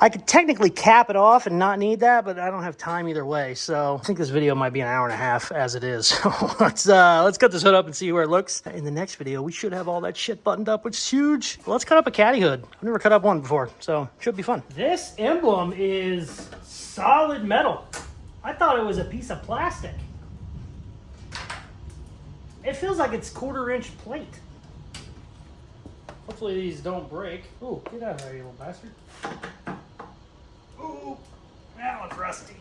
I could technically cap it off and not need that, but I don't have time either way. So I think this video might be an hour and a half as it is. So let's cut this hood up and see where it looks. In the next video, we should have all that shit buttoned up, which is huge. Let's cut up a caddy hood. I've never cut up one before, so should be fun. This emblem is solid metal. I thought it was a piece of plastic. It feels like it's 1/4 inch plate. Hopefully these don't break. Ooh, get out of there, you little bastard. Ooh, that one's rusty.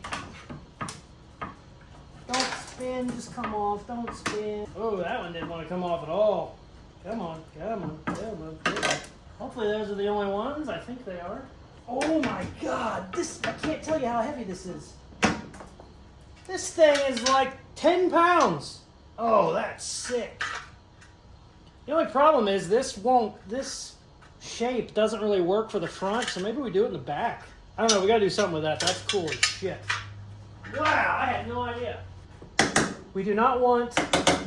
Don't spin, just come off, don't spin. Oh, that one didn't want to come off at all. Come on, come on, come on, come on. Hopefully those are the only ones. I think they are. Oh my God, I can't tell you how heavy this is. This thing is like 10 pounds. Oh, that's sick. The only problem is this shape doesn't really work for the front, so maybe we do it in the back. I don't know, we gotta do something with that. That's cool as shit. Wow, I had no idea. We do not want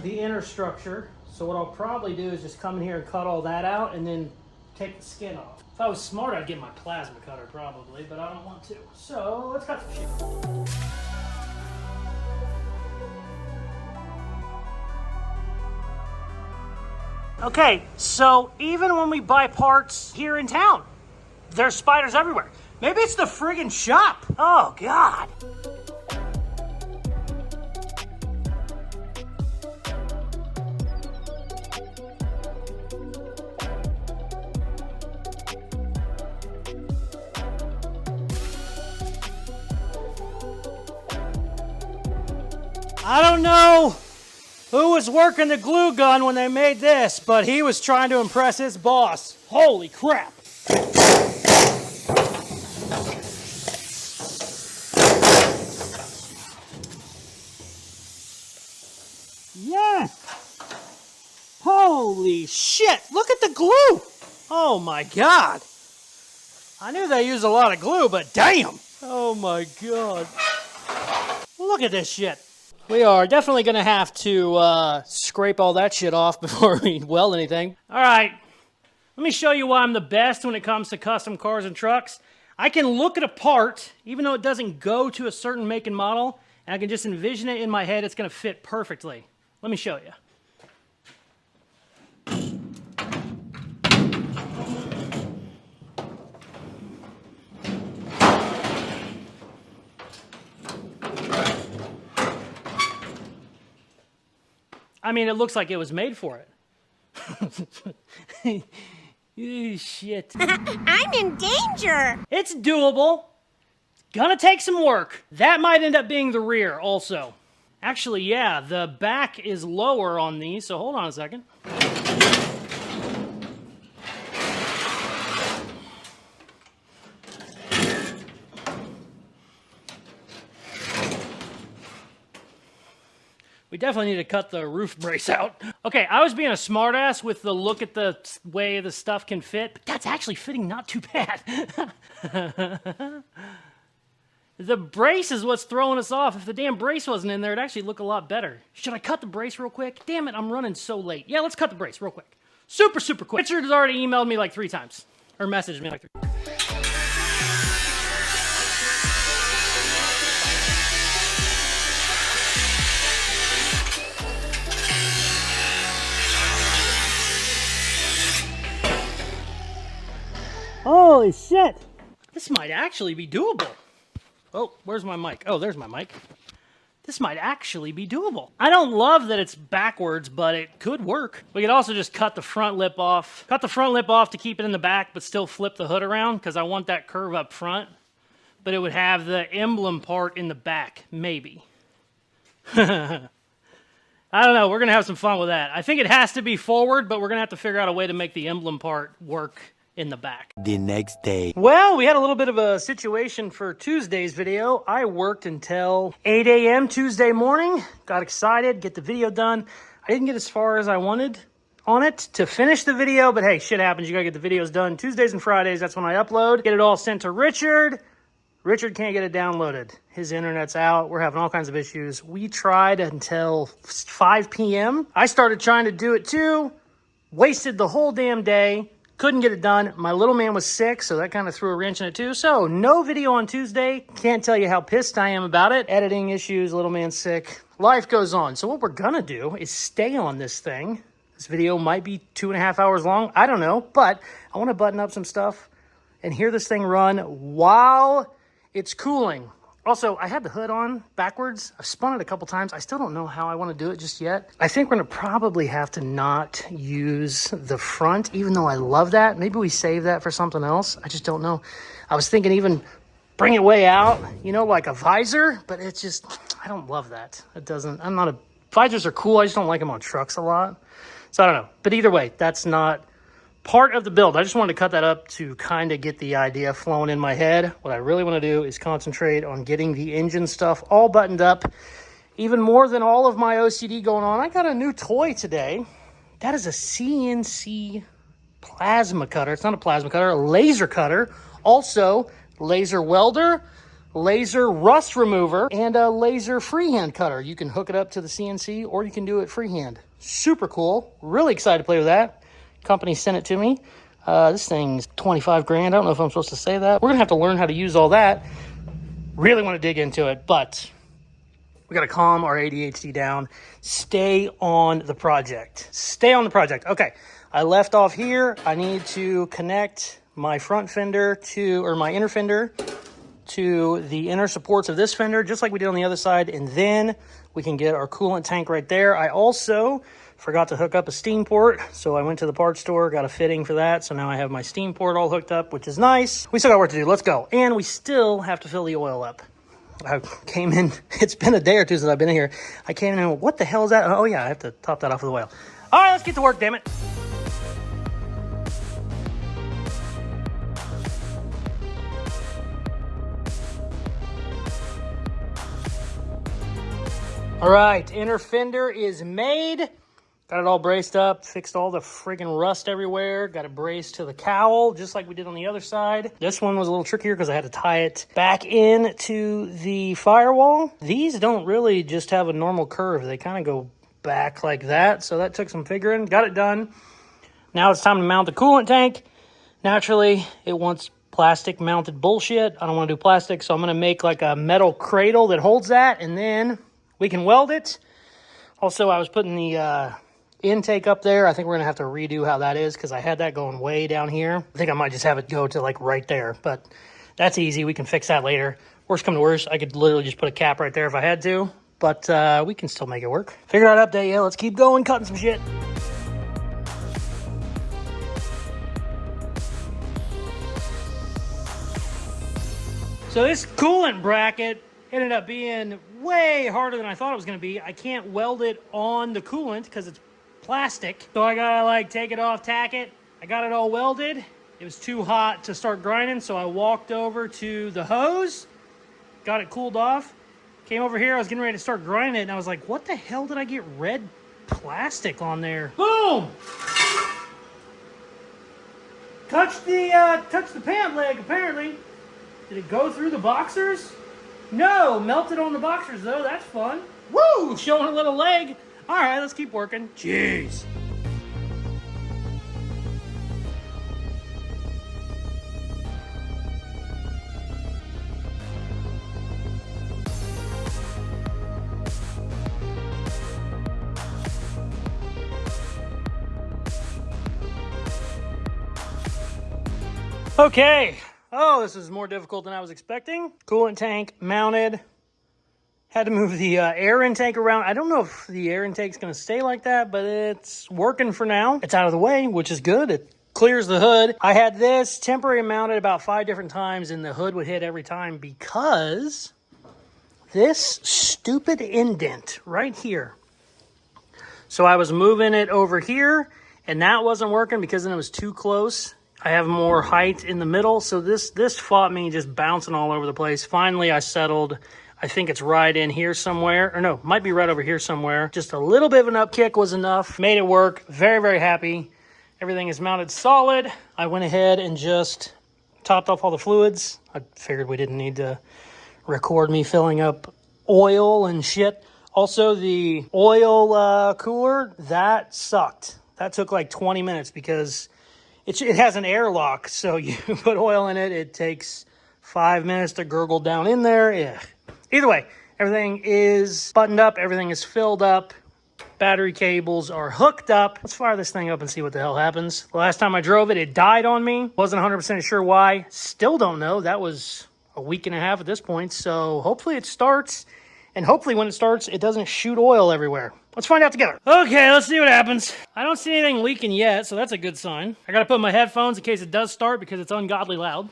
the inner structure, so what I'll probably do is just come in here and cut all that out and then take the skin off. If I was smart, I'd get my plasma cutter probably, but I don't want to. So let's cut the shit. Okay, so even when we buy parts here in town, there's spiders everywhere. Maybe it's the friggin' shop. Oh, God. I don't know who was working the glue gun when they made this, but he was trying to impress his boss. Holy crap. Yes! Holy shit! Look at the glue! Oh my God! I knew they used a lot of glue, but damn! Oh my God. Look at this shit. We are definitely going to have to scrape all that shit off before we weld anything. All right, let me show you why I'm the best when it comes to custom cars and trucks. I can look at a part, even though it doesn't go to a certain make and model, and I can just envision it in my head. It's going to fit perfectly. Let me show you. I mean, it looks like it was made for it. Shit. I'm in danger. It's doable. Gonna take some work. That might end up being the rear also. Actually, yeah, the back is lower on these, so hold on a second. We definitely need to cut the roof brace out. Okay, I was being a smartass with the look at the way the stuff can fit, but that's actually fitting not too bad. The brace is what's throwing us off. If the damn brace wasn't in there, it'd actually look a lot better. Should I cut the brace real quick? Damn it, I'm running so late. Yeah, let's cut the brace real quick. Super, super quick. Richard has already emailed me like 3 times. Or messaged me like 3 times. Holy shit! This might actually be doable. Oh, where's my mic? Oh, there's my mic. This might actually be doable. I don't love that it's backwards, but it could work. We could also just cut the front lip off. Cut the front lip off to keep it in the back, but still flip the hood around, because I want that curve up front. But it would have the emblem part in the back, maybe. I don't know, we're gonna have some fun with that. I think it has to be forward, but we're gonna have to figure out a way to make the emblem part work in the back. The next day. Well, we had a little bit of a situation for Tuesday's video. I worked until 8 a.m. Tuesday morning. Got excited, get the video done. I didn't get as far as I wanted on it to finish the video, but hey, shit happens. You gotta get the videos done. Tuesdays and Fridays, that's when I upload. Get it all sent to Richard. Richard can't get it downloaded. His internet's out. We're having all kinds of issues. We tried until 5 p.m. I started trying to do it too. Wasted the whole damn day. Couldn't get it done. My little man was sick, so that kind of threw a wrench in it too. So no video on Tuesday. Can't tell you how pissed I am about it. Editing issues, little man sick. Life goes on. So what we're gonna do is stay on this thing. This video might be 2.5 hours long. I don't know, but I want to button up some stuff and hear this thing run while it's cooling. Also, I had the hood on backwards. I've spun it a couple times. I still don't know how I want to do it just yet. I think we're going to probably have to not use the front, even though I love that. Maybe we save that for something else. I just don't know. I was thinking even bring it way out, you know, like a visor, but it's just, I don't love that. It doesn't, visors are cool. I just don't like them on trucks a lot. So I don't know. But either way, that's not part of the build. I just wanted to cut that up to kind of get the idea flowing in my head. What I really want to do is concentrate on getting the engine stuff all buttoned up. Even more than all of my OCD going on, I got a new toy today. That is a CNC plasma cutter. It's not a plasma cutter, a laser cutter. Also, laser welder, laser rust remover, and a laser freehand cutter. You can hook it up to the CNC or you can do it freehand. Super cool. Really excited to play with that. Company sent it to me. This thing's 25 grand. I don't know if I'm supposed to say that. We're gonna have to learn how to use all that. Really want to dig into it, but we got to calm our ADHD down. Stay on the project. Stay on the project. Okay, I left off here. I need to connect my front fender to, or my inner fender to the inner supports of this fender, just like we did on the other side, and then we can get our coolant tank right there. I also forgot to hook up a steam port, so I went to the parts store, got a fitting for that, so now I have my steam port all hooked up, which is nice. We still got work to do. Let's go. And we still have to fill the oil up. I came in, it's been a day or two since I've been in here. I came in and what the hell is that? Oh yeah, I have to top that off with oil. All right, let's get to work, damn it. All right, inner fender is made. Got it all braced up, fixed all the friggin' rust everywhere. Got it braced to the cowl, just like we did on the other side. This one was a little trickier because I had to tie it back into the firewall. These don't really just have a normal curve. They kind of go back like that. So that took some figuring. Got it done. Now it's time to mount the coolant tank. Naturally, it wants plastic mounted bullshit. I don't want to do plastic, so I'm going to make like a metal cradle that holds that, and then we can weld it. Also, I was putting the intake up there. I think we're going to have to redo how that is because I had that going way down here. I think I might just have it go to like right there, but that's easy. We can fix that later. Worst come to worst, I could literally just put a cap right there if I had to, but we can still make it work. Figured out update, yeah, let's keep going, cutting some shit. So this coolant bracket ended up being way harder than I thought it was going to be. I can't weld it on the coolant because it's plastic. So I gotta like take it off, tack it. I got it all welded. It was too hot to start grinding, so I walked over to the hose, got it cooled off, came over here. I was getting ready to start grinding it, and I was like, what the hell did I get red plastic on there? Boom! Touched the pant leg, apparently. Did it go through the boxers? No, melted on the boxers though. That's fun. Woo! Showing a little leg. All right, let's keep working. Jeez. Okay. Oh, this is more difficult than I was expecting. Coolant tank mounted. Had to move the air intake around. I don't know if the air intake's going to stay like that, but it's working for now. It's out of the way, which is good. It clears the hood. I had this temporary mounted about 5 different times, and the hood would hit every time because this stupid indent right here. So I was moving it over here, and that wasn't working because then it was too close. I have more height in the middle, so this fought me just bouncing all over the place. Finally, I settled. I think it's right in here somewhere. Or no, might be right over here somewhere. Just a little bit of an upkick was enough. Made it work. Very, very happy. Everything is mounted solid. I went ahead and just topped off all the fluids. I figured we didn't need to record me filling up oil and shit. Also, the oil cooler, that sucked. That took like 20 minutes because it has an airlock, so you put oil in it, it takes 5 minutes to gurgle down in there. Yeah. Either way, everything is buttoned up, everything is filled up, battery cables are hooked up. Let's fire this thing up and see what the hell happens. The last time I drove it, it died on me. Wasn't 100% sure why. Still don't know. That was a week and a half at this point. So hopefully it starts, and hopefully when it starts, it doesn't shoot oil everywhere. Let's find out together. Okay, let's see what happens. I don't see anything leaking yet, so that's a good sign. I gotta put my headphones in case it does start because it's ungodly loud.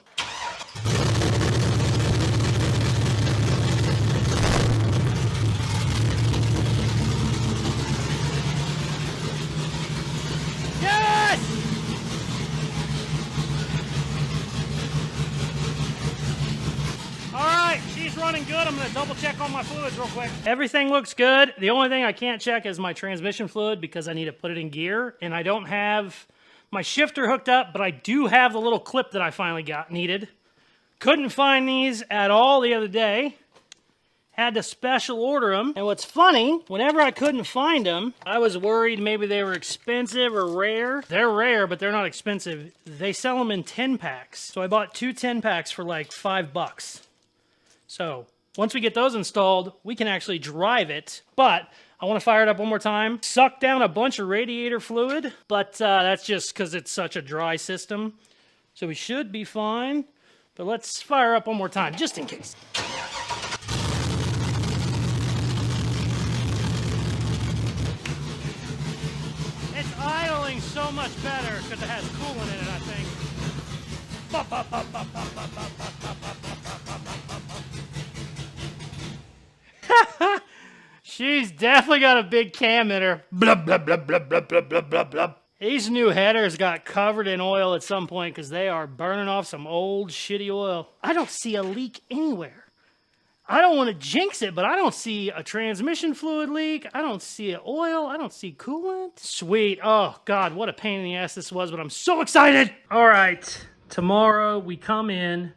Running good. I'm going to double check on my fluids real quick. Everything looks good. The only thing I can't check is my transmission fluid because I need to put it in gear, and I don't have my shifter hooked up, but I do have the little clip that I finally needed. Couldn't find these at all the other day. Had to special order them. And what's funny, whenever I couldn't find them, I was worried maybe they were expensive or rare. They're rare, but they're not expensive. They sell them in 10 packs. So I bought 2 10 packs for like $5. So once we get those installed, we can actually drive it, but I want to fire it up one more time, suck down a bunch of radiator fluid, but that's just because it's such a dry system. So we should be fine, but let's fire up one more time, just in case. It's idling so much better because it has coolant in it, I think. She's definitely got a big cam in her. Blah, blah, blah, blah, blah, blah, blah, blah, blah. These new headers got covered in oil at some point because they are burning off some old shitty oil. I don't see a leak anywhere. I don't want to jinx it, but I don't see a transmission fluid leak. I don't see oil. I don't see coolant. Sweet. Oh, God, what a pain in the ass this was, but I'm so excited. All right, tomorrow we come in.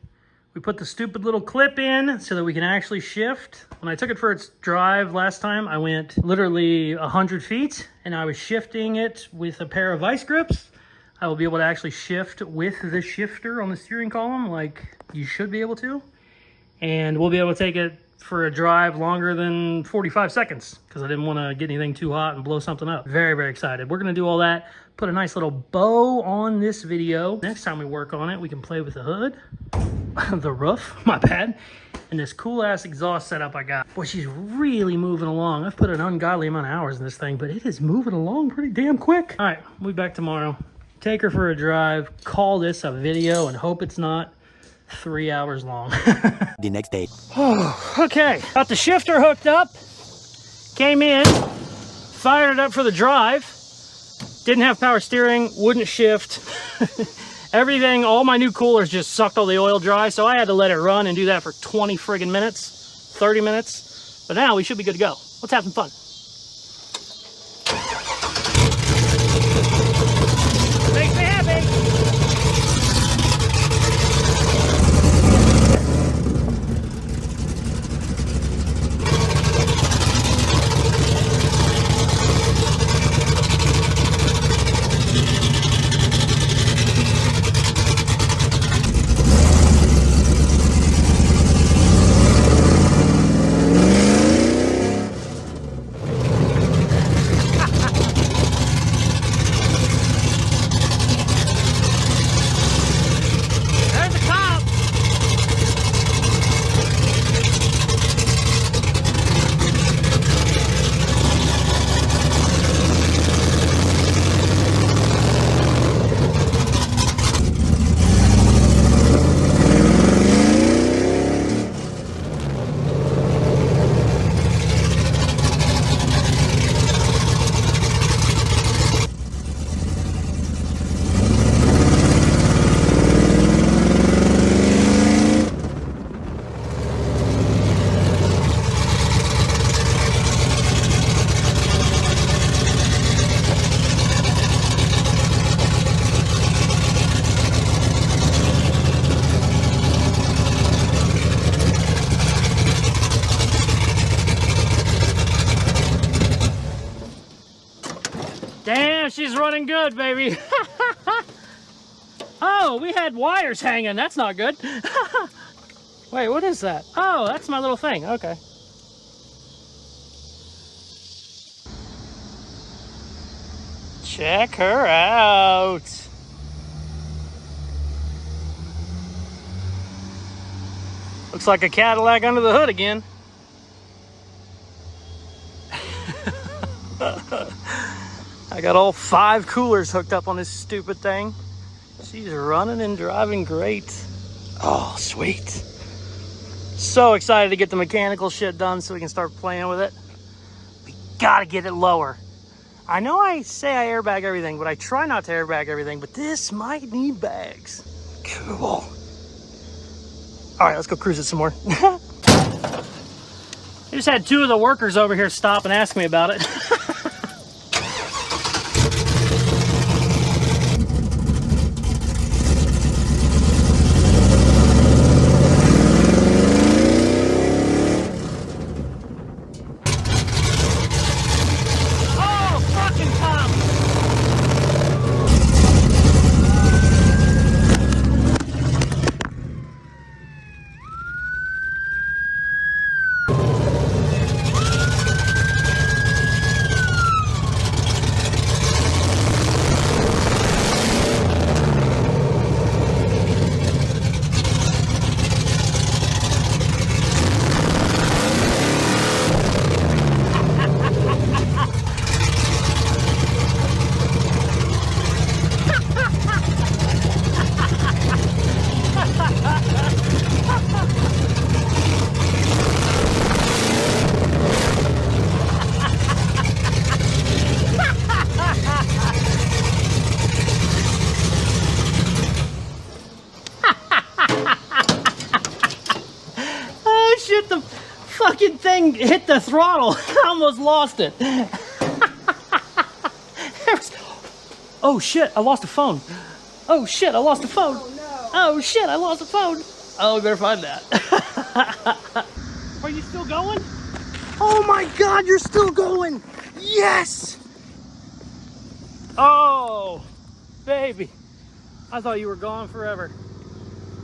We put the stupid little clip in so that we can actually shift. When I took it for its drive last time, I went literally 100 feet and I was shifting it with a pair of vice grips. I will be able to actually shift with the shifter on the steering column like you should be able to. And we'll be able to take it for a drive longer than 45 seconds because I didn't want to get anything too hot and blow something up. Very, very excited. We're going to do all that. Put a nice little bow on this video. Next time we work on it, we can play with the hood. The roof, my bad, and this cool ass exhaust setup I got. Boy, she's really moving along. I've put an ungodly amount of hours in this thing, but it is moving along pretty damn quick. All right, we'll be back tomorrow. Take her for a drive, call this a video, and hope it's not 3 hours long. The next day. Okay, got the shifter hooked up, came in, fired it up for the drive, didn't have power steering, wouldn't shift. Everything, all my new coolers just sucked all the oil dry, so I had to let it run and do that for 20 friggin' minutes, 30 minutes. But now we should be good to go. Let's have some fun. Makes me happy. Damn, she's running good, baby. Oh, we had wires hanging. That's not good. Wait, what is that? Oh, that's my little thing. Okay. Check her out. Looks like a Cadillac under the hood again. I got all 5 coolers hooked up on this stupid thing. She's running and driving great. Oh, sweet. So excited to get the mechanical shit done so we can start playing with it. We gotta get it lower. I know I say I airbag everything, but I try not to airbag everything, but this might need bags. Cool. All right, let's go cruise it some more. I just had 2 of the workers over here stop and ask me about it. Fucking thing hit the throttle. I almost lost it. Oh shit, I lost a phone. Oh shit, I lost a phone. Oh no. Oh shit, I lost a phone. Oh, we better find that. Are you still going? Oh my God, you're still going. Yes. Oh, baby. I thought you were gone forever.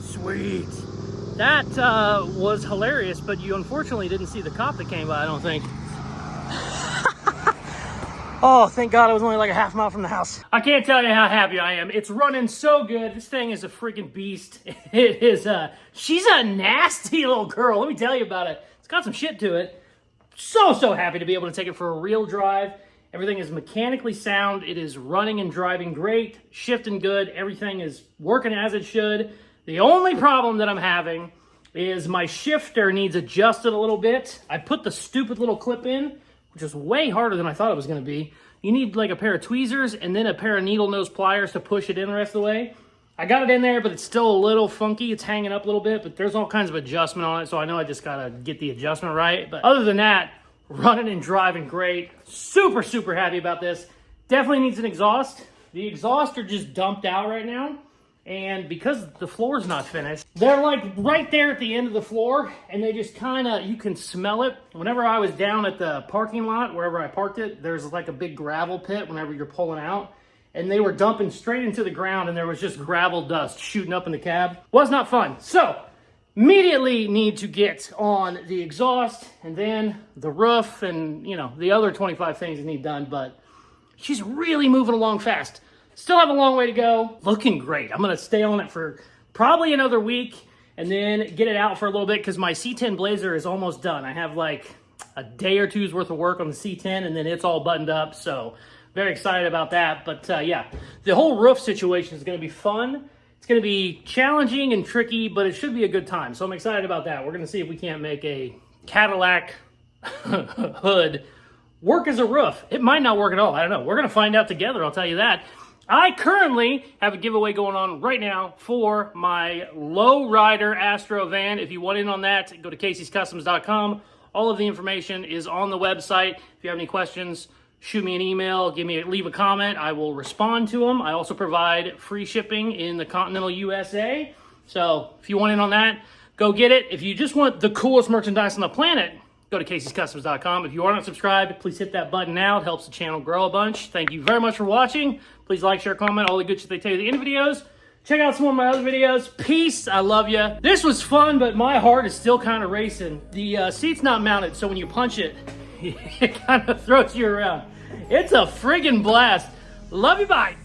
Sweet. That was hilarious, but you unfortunately didn't see the cop that came by, I don't think. Oh, thank God it was only like a half mile from the house. I can't tell you how happy I am. It's running so good. This thing is a freaking beast. It is, she's a nasty little girl. Let me tell you about it. It's got some shit to it. So happy to be able to take it for a real drive. Everything is mechanically sound. It is running and driving great, shifting good. Everything is working as it should. The only problem that I'm having is my shifter needs adjusted a little bit. I put the stupid little clip in, which is way harder than I thought it was going to be. You need like a pair of tweezers and then a pair of needle nose pliers to push it in the rest of the way. I got it in there, but it's still a little funky. It's hanging up a little bit, but there's all kinds of adjustment on it, so I know I just got to get the adjustment right. But other than that, running and driving great. Super happy about this. Definitely needs an exhaust. The exhausts are just dumped out right now. And because the floor's not finished, they're like right there at the end of the floor, and they just kind of, you can smell it. Whenever I was down at the parking lot, wherever I parked it, there's like a big gravel pit whenever you're pulling out, and they were dumping straight into the ground, and there was just gravel dust shooting up in the cab. Was not fun. So immediately need to get on the exhaust and then the roof and, you know, the other 25 things that need done, but she's really moving along fast. Still have a long way to go. Looking great. I'm going to stay on it for probably another week and then get it out for a little bit because my C10 Blazer is almost done. I have like a day or two's worth of work on the C10 and then it's all buttoned up. So very excited about that. But yeah, the whole roof situation is going to be fun. It's going to be challenging and tricky, but it should be a good time. So I'm excited about that. We're going to see if we can't make a Cadillac hood work as a roof. It might not work at all. I don't know. We're going to find out together. I'll tell you that. I currently have a giveaway going on right now for my lowrider ASTRO van. If you want in on that, go to Caseyscustoms.com. All of the information is on the website. If you have any questions, shoot me an email, leave a comment. I will respond to them. I also provide free shipping in the continental USA. So if you want in on that, go get it. If you just want the coolest merchandise on the planet, go to Caseyscustoms.com. If you are not subscribed, please hit that button now. It helps the channel grow a bunch. Thank you very much for watching. Please like, share, comment, all the good shit they tell you at the end of videos. Check out some of my other videos. Peace. I love you. This was fun, but my heart is still kind of racing. The seat's not mounted, so when you punch it, it kind of throws you around. It's a friggin' blast. Love you, bye.